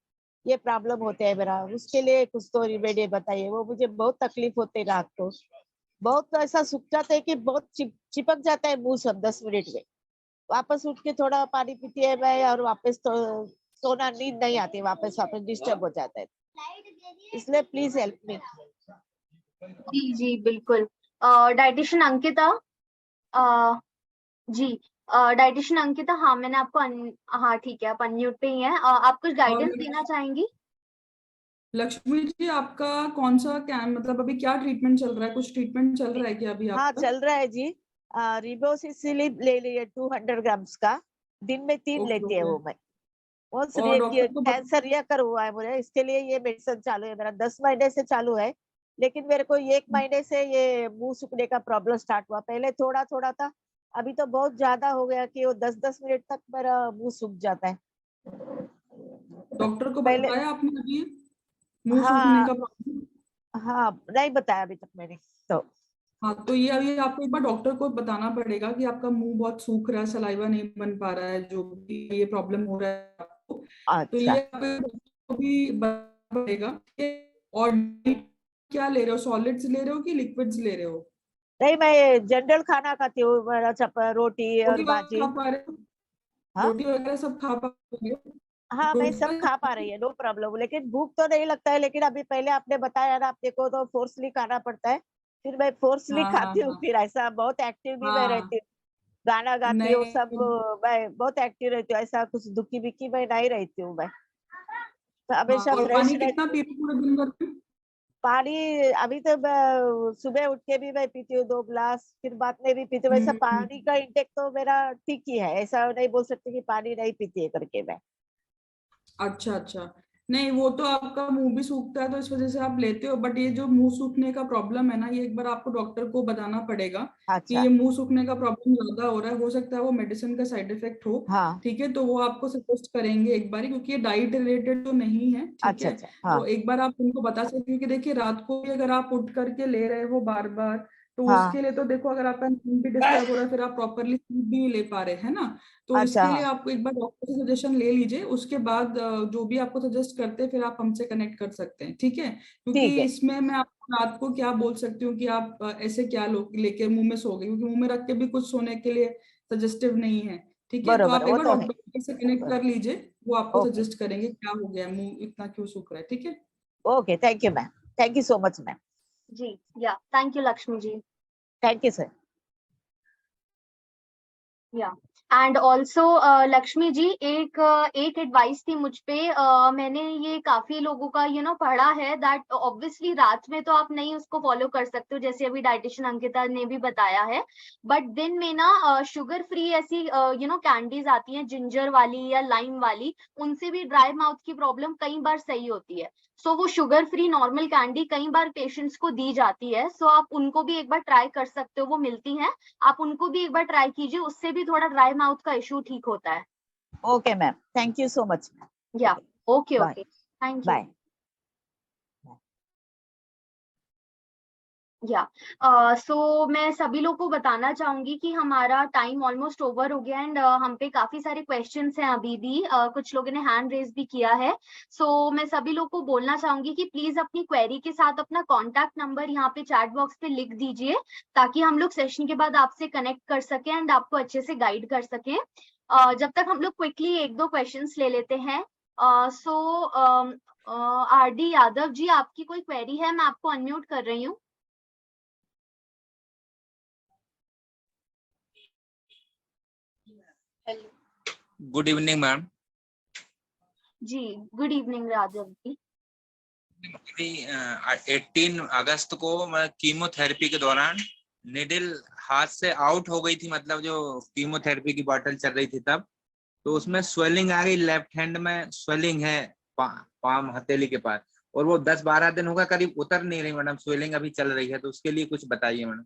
Speaker 6: ये प्रॉब्लम होता है मेरा, उसके लिए कुछ तो रेमेडी बताइए। वो मुझे बहुत तकलीफ होती है रात को, बहुत ऐसा सूख जाता है कि बहुत चिपक जाता है मुंह सब 10 मिनट में। वापस उठ के थोड़ा पानी पीती है मैं, और वापस तो सोना, नींद नहीं आती, वापस वापस डिस्टर्ब हो जाता है। इसलिए प्लीज हेल्प मी।
Speaker 1: जी जी बिल्कुल। डाइटिशियन अंकिता, जी डाइटिशियन अंकिता, हाँ मैंने आपको हाँ ठीक है, आप अनम्यूट पे ही हैं। आप कुछ गाइडेंस
Speaker 3: और
Speaker 1: देना चाहेंगी?
Speaker 3: लक्ष्मी जी, आपका कौन सा क्या मतलब अभी क्या ट्रीटमेंट चल रहा है? कुछ ट्रीटमेंट चल रहा है क्या अभी
Speaker 6: हाँ
Speaker 3: आपका?
Speaker 6: चल रहा है जी। रिबोसिसिलिब ले लिए 200 ग्राम्स का, दिन में 3
Speaker 3: ओके
Speaker 6: लेती है
Speaker 3: ओके।
Speaker 6: वो मैं। वो
Speaker 3: और डॉक्टर को
Speaker 6: कैंसर रिकवर हुआ है मुझे, इसके लिए ये मेडिसिन चालू है मेरा, 10 महीने से चालू है। लेकिन मेरे को 1 महीने से ये मुंह सूखने का प्रॉब्लम स्टार्ट हुआ, पहले थोड़ा थोड़ा था, अभी तो बहुत ज्यादा हो गया कि वो 10-10 मिनट तक मेरा मुंह सूख जाता है।
Speaker 3: डॉक्टर को
Speaker 6: पहले
Speaker 3: बताया आपने अभी मुंह सूखने
Speaker 6: हाँ
Speaker 3: का प्रॉब्लम?
Speaker 6: हाँ नहीं बताया अभी तक मैंने तो।
Speaker 3: हाँ, तो ये अभी आपको एक बार डॉक्टर को बताना पड़ेगा कि आपका मुंह बहुत सूख रहा है, सलाइवा नहीं बन पा रहा है, जो भी ये प्रॉब्लम हो रहा है आपको। तो
Speaker 6: अच्छा
Speaker 3: ये आपको भी बताना पड़ेगा कि और क्या ले रहे हो, सॉलिड्स ले रहे हो कि लिक्विड्स ले रहे हो?
Speaker 6: नहीं, मैं जनरल खाना खाती हूँ, मेरा रोटी और
Speaker 3: रोटी वगैरह
Speaker 6: भाजी।
Speaker 3: खा पा रहे हो?
Speaker 6: हाँ
Speaker 3: रोटी वगैरह सब खा पा रहे हो?
Speaker 6: हाँ मैं
Speaker 3: रोटी
Speaker 6: सब
Speaker 3: वगैरह
Speaker 6: खा पा रही है, नो प्रॉब्लम, लेकिन भूख तो नहीं लगता है। लेकिन अभी पहले आपने बताया ना, आपने को तो फोर्सली खाना पड़ता है, फिर मैं फोर्सली
Speaker 3: हाँ हाँ
Speaker 6: खाती हूँ,
Speaker 3: हाँ
Speaker 6: फिर ऐसा बहुत एक्टिव भी मैं
Speaker 3: हाँ।
Speaker 6: रहती हूँ, गाना गाती हूँ सब,
Speaker 3: नहीं,
Speaker 6: मैं बहुत एक्टिव रहती हूँ, ऐसा कुछ दुखी बिकी मैं नहीं रहती हूँ मैं, तो
Speaker 3: हाँ,
Speaker 6: हमेशा
Speaker 3: और
Speaker 6: फ्रेश
Speaker 3: पानी कितना
Speaker 6: रहती हूँ।
Speaker 3: पी रहे हो पूरे दिन भर में?
Speaker 6: पानी अभी तो मैं सुबह उठ के भी मैं पीती हूँ 2 गिलास, फिर बाद में भी पीती हूँ, वैसा पानी का इंटेक तो मेरा ठीक ही है, ऐसा नहीं बोल सकती कि पानी नहीं पीती है करके मैं।
Speaker 3: अच्छा अच्छा। नहीं, वो तो आपका मुंह भी सूखता है तो इस वजह से आप लेते हो, बट ये जो मुंह सूखने का प्रॉब्लम है ना, ये एक बार आपको डॉक्टर को बताना पड़ेगा कि
Speaker 6: अच्छा
Speaker 3: ये मुंह सूखने का प्रॉब्लम ज्यादा हो रहा है, हो सकता है वो मेडिसिन का साइड इफेक्ट हो।
Speaker 6: हाँ
Speaker 3: ठीक है, तो वो आपको सजेस्ट करेंगे एक बार, क्योंकि ये डाइट रिलेटेड तो नहीं है। ठीक
Speaker 6: अच्छा
Speaker 3: है,
Speaker 6: अच्छा हाँ
Speaker 3: तो एक बार आप उनको बता सकते हो कि देखिए रात को भी अगर आप उठ करके ले रहे हो बार बार, तो
Speaker 6: हाँ
Speaker 3: उसके लिए तो देखो, अगर आपका नींद भी डिस्टर्ब हो रहा है, फिर आप प्रॉपरली स्लीप भी नहीं ले पा रहे है ना। तो
Speaker 6: अच्छा
Speaker 3: इसके लिए
Speaker 6: हाँ
Speaker 3: आपको एक बार डॉक्टर से सजेशन ले लीजिए, उसके बाद जो भी आपको सजेस्ट करते हैं फिर आप हमसे कनेक्ट कर सकते हैं। ठीक है, क्योंकि
Speaker 6: ठीक है
Speaker 3: इसमें मैं आपको रात को क्या बोल सकती हूँ कि आप ऐसे क्या लेके मुंह में सो गए, क्योंकि मुंह में रख के भी कुछ सोने के लिए सजेस्टिव नहीं है। ठीक है, तो
Speaker 6: बरोबर
Speaker 3: आप
Speaker 6: है,
Speaker 3: एक
Speaker 6: वो
Speaker 3: बार
Speaker 6: तो है।
Speaker 3: डॉक्टर से कनेक्ट कर लीजिए, वो आपको
Speaker 6: ओके
Speaker 3: सजेस्ट करेंगे क्या हो गया, मुंह इतना क्यों सूख रहा है। ठीक है।
Speaker 6: Okay, thank you ma'am, thank you so much ma'am,
Speaker 1: जी yeah thank you Lakshmi ji.
Speaker 6: Thank you sir.
Speaker 1: Yeah and also Lakshmi ji, एक एडवाइस थी मुझ पे। मैंने ये काफी लोगों का पढ़ा है दैट ऑब्वियसली रात में तो आप नहीं उसको फॉलो कर सकते हो, जैसे अभी डाइटिशियन अंकिता ने भी बताया है, बट दिन में ना शुगर फ्री ऐसी कैंडीज आती हैं, जिंजर वाली या लाइम वाली, उनसे भी ड्राई माउथ की प्रॉब्लम कई बार सही होती है। सो वो शुगर फ्री नॉर्मल कैंडी कई बार पेशेंट्स को दी जाती है, सो आप उनको भी एक बार ट्राई कर सकते हो, वो मिलती हैं, आप उनको भी एक बार ट्राई कीजिए, उससे भी थोड़ा ड्राई माउथ का इशू ठीक होता है।
Speaker 6: Okay ma'am, thank you so much ma'am.
Speaker 1: Yeah okay
Speaker 6: bye
Speaker 1: okay, thank you.
Speaker 6: Bye.
Speaker 1: Yeah so मैं सभी लोग को बताना चाहूंगी कि हमारा टाइम ऑलमोस्ट ओवर हो गया, एंड हम पे काफी सारे क्वेश्चंस हैं अभी भी, कुछ लोगों ने हैंड रेज भी किया है। सो मैं सभी लोग को बोलना चाहूंगी कि प्लीज अपनी क्वेरी के साथ अपना कॉन्टैक्ट नंबर यहाँ पे चैट बॉक्स पे लिख दीजिए, ताकि हम लोग सेशन के बाद आपसे कनेक्ट कर सकें एंड आपको अच्छे से गाइड कर सकें। जब तक हम लोग क्विकली एक दो क्वेश्चंस ले लेते हैं। सो आर डी यादव जी, आपकी कोई क्वेरी है? मैं आपको अनम्यूट कर रही हूँ।
Speaker 7: Good evening ma'am.
Speaker 1: जी गुड इवनिंग राघव जी।
Speaker 7: अभी 18 अगस्त को मैं कीमोथेरेपी के दौरान निडिल हाथ से आउट हो गई थी, मतलब जो कीमोथेरेपी की बॉटल चल रही थी तब, तो उसमें स्वेलिंग आ गई, लेफ्ट हैंड में स्वेलिंग है, पाम हथेली के पास, और वो 10-12 दिन होगा करीब उतर नहीं रही मैडम, स्वेलिंग अभी चल रही है, तो उसके लिए कुछ बताइए मैडम।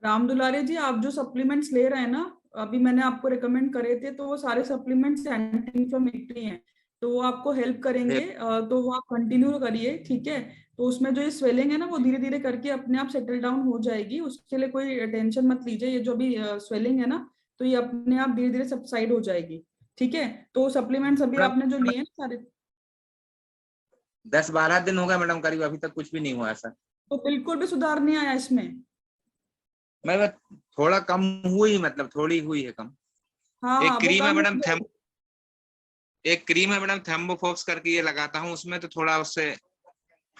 Speaker 3: राम दुलारे जी, आप जो सप्लीमेंट्स ले रहे हैं ना, अभी मैंने आपको रिकमेंड करे थे, तो वो सारे सप्लीमेंट्स एंटी इंफ्लेमेटरी हैं, तो वो आपको हेल्प करेंगे। तो वो आप कंटिन्यू करिए। ठीक है, तो उसमें जो ये स्वेलिंग है ना, वो धीरे धीरे करके अपने आप सेटल डाउन हो जाएगी, उसके लिए कोई टेंशन मत लीजिए। ये जो भी स्वेलिंग है ना, तो ये अपने आप धीरे धीरे सबसाइड हो जाएगी। ठीक है, तो सप्लीमेंट्स अभी आपने जो लिए हैं सारे,
Speaker 7: 10-12 दिन हो गए मैडम करीब, अभी तक कुछ भी नहीं हुआ ऐसा।
Speaker 3: तो बिल्कुल भी सुधार नहीं आया इसमें?
Speaker 7: मैं थोड़ा कम हुई, मतलब थोड़ी हुई है कम।
Speaker 3: हाँ
Speaker 7: एक
Speaker 3: हाँ, वो
Speaker 7: क्रीम है
Speaker 3: कम
Speaker 7: मैडम,
Speaker 3: हो
Speaker 7: एक क्रीम है मैडम थेम्बोफॉक्स करके, ये लगाता हूँ उसमें, तो थोड़ा उससे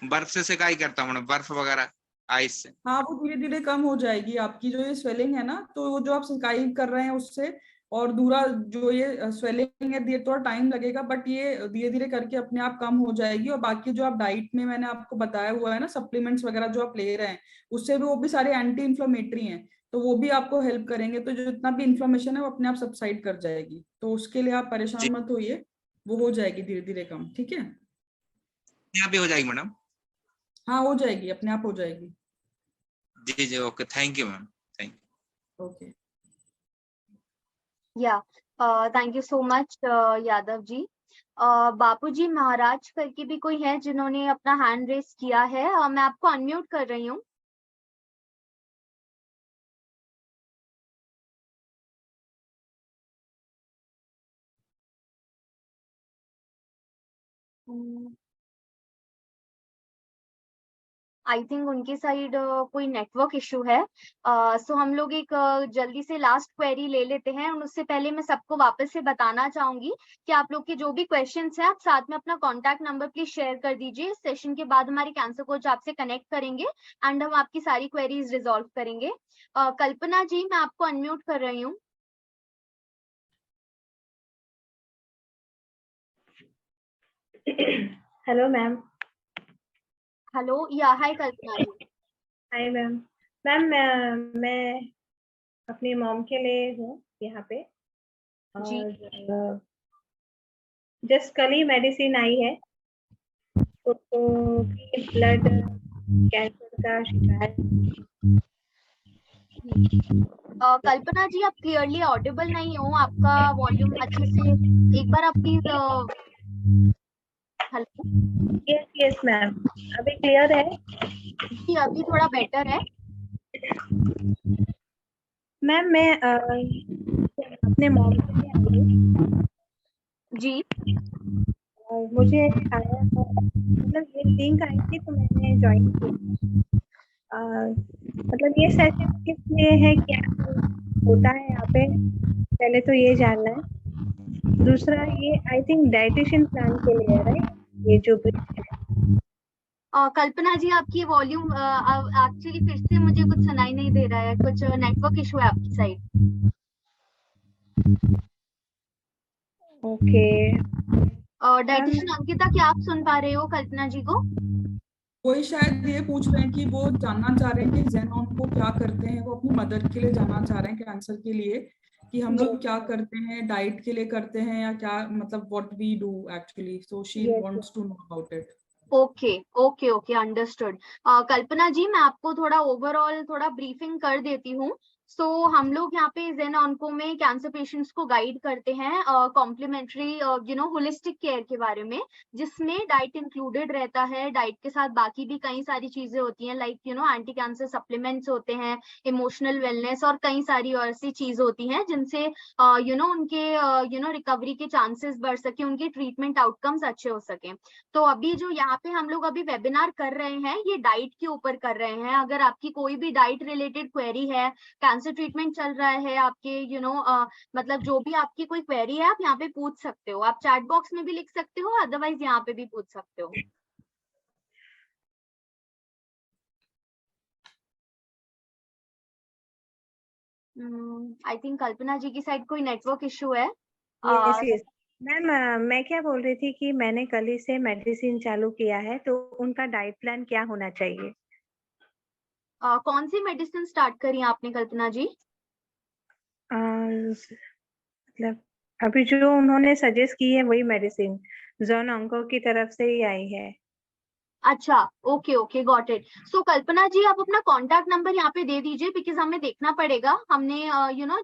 Speaker 7: बर्फ से सिकाई करता हूँ मैडम, बर्फ वगैरह आइस से।
Speaker 3: हाँ, वो धीरे धीरे कम हो जाएगी आपकी जो ये स्वेलिंग है ना, तो वो जो आप सिकाई कर रहे हैं उससे, और दूरा जो ये स्वेलिंग है, धीरे थोड़ा टाइम लगेगा, बट ये धीरे धीरे करके अपने आप कम हो जाएगी। और बाकी जो आप डाइट में मैंने आपको बताया हुआ है ना, सप्लीमेंट्स वगैरह जो आप ले रहे हैं, उससे भी वो भी सारे एंटी इन्फ्लेमेटरी हैं, तो वो भी आपको हेल्प करेंगे, तो जो जितना भी इन्फ्लेमेशन है वो अपने आप सबसाइड कर जाएगी, तो उसके लिए आप
Speaker 7: जी,
Speaker 3: परेशान मत होइए, वो हो जाएगी धीरे धीरे कम। ठीक है,
Speaker 7: यहाँ पे हो जाएगी मैडम।
Speaker 3: हाँ हो जाएगी, अपने आप हो जाएगी।
Speaker 7: जी जी, okay, thank you ma'am, thank
Speaker 3: okay.
Speaker 1: Yeah thank you so much Yadav ji. Bapuji Maharaj करके भी कोई है जिन्होंने अपना हैंड रेस किया है, मैं आपको अनम्यूट कर रही हूँ। आई थिंक उनकी साइड कोई नेटवर्क इशू है। सो हम लोग एक जल्दी से लास्ट क्वेरी ले लेते हैं। उससे पहले मैं सबको वापस से बताना चाहूंगी कि आप लोग के जो भी क्वेश्चंस हैं, आप साथ में अपना कॉन्टैक्ट नंबर प्लीज शेयर कर दीजिए। सेशन के बाद हमारे कैंसर कोच आपसे कनेक्ट करेंगे एंड हम आपकी सारी क्वेरीज रिजॉल्व करेंगे। कल्पना जी, मैं आपको अनम्यूट कर रही हूँ।
Speaker 8: Hello ma'am.
Speaker 1: हेलो, या हाय कल्पना जी।
Speaker 8: Hi ma'am. मैम मैं अपनी मॉम के लिए हूँ यहाँ पे,
Speaker 1: जी।
Speaker 8: और जस्ट कल ही मेडिसिन आई है। उसको ब्लड कैंसर का शिकायत।
Speaker 1: कल्पना जी, आप क्लियरली ऑडिबल नहीं हो, आपका वॉल्यूम अच्छे से एक बार आप प्लीज। हेलो।
Speaker 8: यस मैम, अभी क्लियर है?
Speaker 1: जी, अभी थोड़ा बेटर है।
Speaker 8: मैम मैं अपने मॉम के लिए आई हूँ
Speaker 1: जी।
Speaker 8: और मुझे आया मतलब ये लिंक आई थी तो मैंने ज्वाइन किया। मतलब ये सेशन किस लिए है, क्या होता है यहाँ पे, पहले तो ये जानना है। दूसरा ये आई थिंक डाइटिशियन प्लान के लिए है, राइट? ये जो
Speaker 1: कल्पना जी, आपकी वॉल्यूम एक्चुअली फिर से मुझे कुछ सुनाई नहीं दे रहा है, कुछ नेटवर्क इशू है आपकी साइड।
Speaker 8: ओके।
Speaker 1: डाइटिशियन अंकिता, क्या आप सुन पा रहे हो कल्पना जी को?
Speaker 3: वही शायद ये पूछ रहे हैं कि वो जानना चाह रहे हैं कि ज़ेनॉन को क्या करते हैं। वो अपनी मदर के लिए जानना चाह रहे हैं, कैंसर के लिए, कि हम लोग क्या करते हैं, डाइट के लिए करते हैं या क्या, मतलब what we do actually. So she wants to know about it.
Speaker 1: Okay okay okay, understood. Kalpana ji, मैं आपको थोड़ा ओवरऑल थोड़ा ब्रीफिंग कर देती हूँ। सो हम लोग यहाँ पे ज़ेन ऑन्को में कैंसर पेशेंट्स को गाइड करते हैं कॉम्प्लीमेंट्री होलिस्टिक केयर के बारे में, जिसमें डाइट इंक्लूडेड रहता है। डाइट के साथ बाकी भी कई सारी चीजें होती हैं, लाइक एंटी कैंसर सप्लीमेंट्स होते हैं, इमोशनल वेलनेस और कई सारी और ऐसी चीज होती हैं जिनसे उनके रिकवरी के चांसेस बढ़ सके, उनके ट्रीटमेंट आउटकम्स अच्छे हो सके। तो अभी जो यहाँ पे हम लोग अभी वेबिनार कर रहे हैं, ये डाइट के ऊपर कर रहे हैं। अगर आपकी कोई भी डाइट रिलेटेड क्वेरी है, कैंसर ट्रीटमेंट चल रहा है आपके, मतलब जो भी आपकी कोई क्वेरी है, आप यहाँ पे पूछ सकते हो। आप चैट बॉक्स में भी लिख सकते हो, अदरवाइज यहाँ पे भी पूछ सकते हो। आई थिंक कल्पना जी की साइड कोई नेटवर्क इशू है।
Speaker 8: यस मैम, मैं क्या बोल रही थी कि मैंने कल ही से मेडिसिन चालू किया है, तो उनका डाइट प्लान क्या होना चाहिए?
Speaker 1: कौन सी मेडिसिन स्टार्ट करी आपने कल्पना जी?
Speaker 8: मतलब अभी जो उन्होंने सजेस्ट की है वही मेडिसिन ज़ेन ऑन्को की तरफ से ही आई है।
Speaker 1: अच्छा, ओके ओके, गॉट इट। सो कल्पना जी, आप अपना कॉन्टैक्ट नंबर यहाँ पे दे दीजिए, बिकॉज हमें देखना पड़ेगा। हमने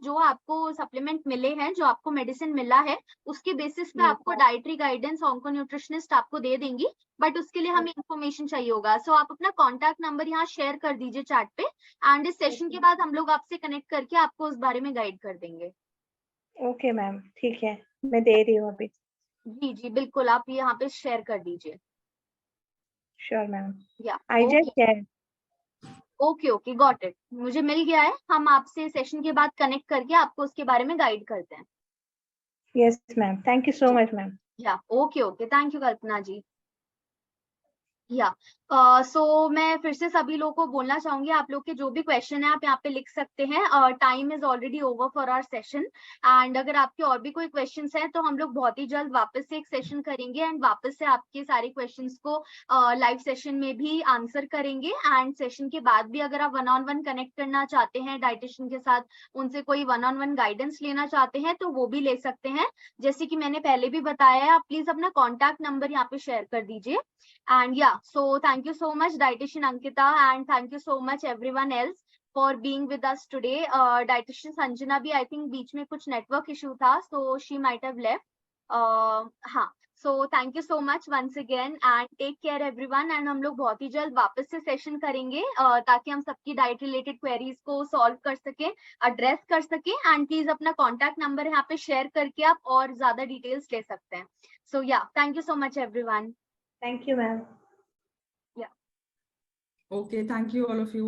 Speaker 1: जो आपको सप्लीमेंट मिले हैं, जो आपको मेडिसिन मिला है, उसके बेसिस पे आपको डाइटरी गाइडेंस ऑन्को न्यूट्रिशनिस्ट आपको दे देंगी, बट उसके लिए हमें इन्फॉर्मेशन चाहिए होगा। सो आप अपना कॉन्टैक्ट नंबर यहाँ शेयर कर दीजिए चैट पे, एंड इस सेशन के बाद हम लोग आपसे कनेक्ट करके आपको उस बारे में गाइड कर देंगे।
Speaker 8: ओके मैम, ठीक है, मैं दे रही हूँ अभी।
Speaker 1: जी जी बिल्कुल, आप यहाँ पे शेयर कर दीजिए।
Speaker 8: श्योर मैम,
Speaker 1: या
Speaker 8: I just share.
Speaker 1: Okay okay, got it, मुझे मिल गया है। हम आपसे सेशन के बाद कनेक्ट करके आपको उसके बारे में गाइड करते हैं।
Speaker 8: Yes ma'am, thank you so much ma'am.
Speaker 1: Yeah okay okay, thank you कल्पना जी। या सो मैं फिर से सभी लोगों को बोलना चाहूंगी, आप लोग के जो भी क्वेश्चन है आप यहाँ पे लिख सकते हैं। Time is already over for our session, and अगर आपके और भी कोई क्वेश्चंस हैं तो हम लोग बहुत ही जल्द वापस से एक सेशन करेंगे, एंड वापस से आपके सारे क्वेश्चंस को लाइव सेशन में भी आंसर करेंगे। एंड सेशन के बाद भी अगर आप 1-on-1 कनेक्ट करना चाहते हैं डाइटिशियन के साथ, उनसे कोई 1-on-1 गाइडेंस लेना चाहते हैं, तो वो भी ले सकते हैं। जैसे कि मैंने पहले भी बताया है, आप प्लीज अपना कॉन्टैक्ट नंबर यहाँ पे शेयर कर दीजिए। And yeah, so thank you so much dietitian Ankita, and thank you so much everyone else for being with us today. Dietitian Sanjana भी I think बीच में कुछ network issue था, so she might have left. हाँ, so thank you so much once again and take care everyone. And हम लोग बहुत ही जल्द वापस से session करेंगे ताकि हम सबकी diet related queries को solve कर सकें, address कर सकें. And please अपना contact number यहाँ पे share करके आप और ज़्यादा details ले सकते हैं. So yeah, thank you so much everyone.
Speaker 8: Thank you, ma'am.
Speaker 3: Okay, thank you all of you.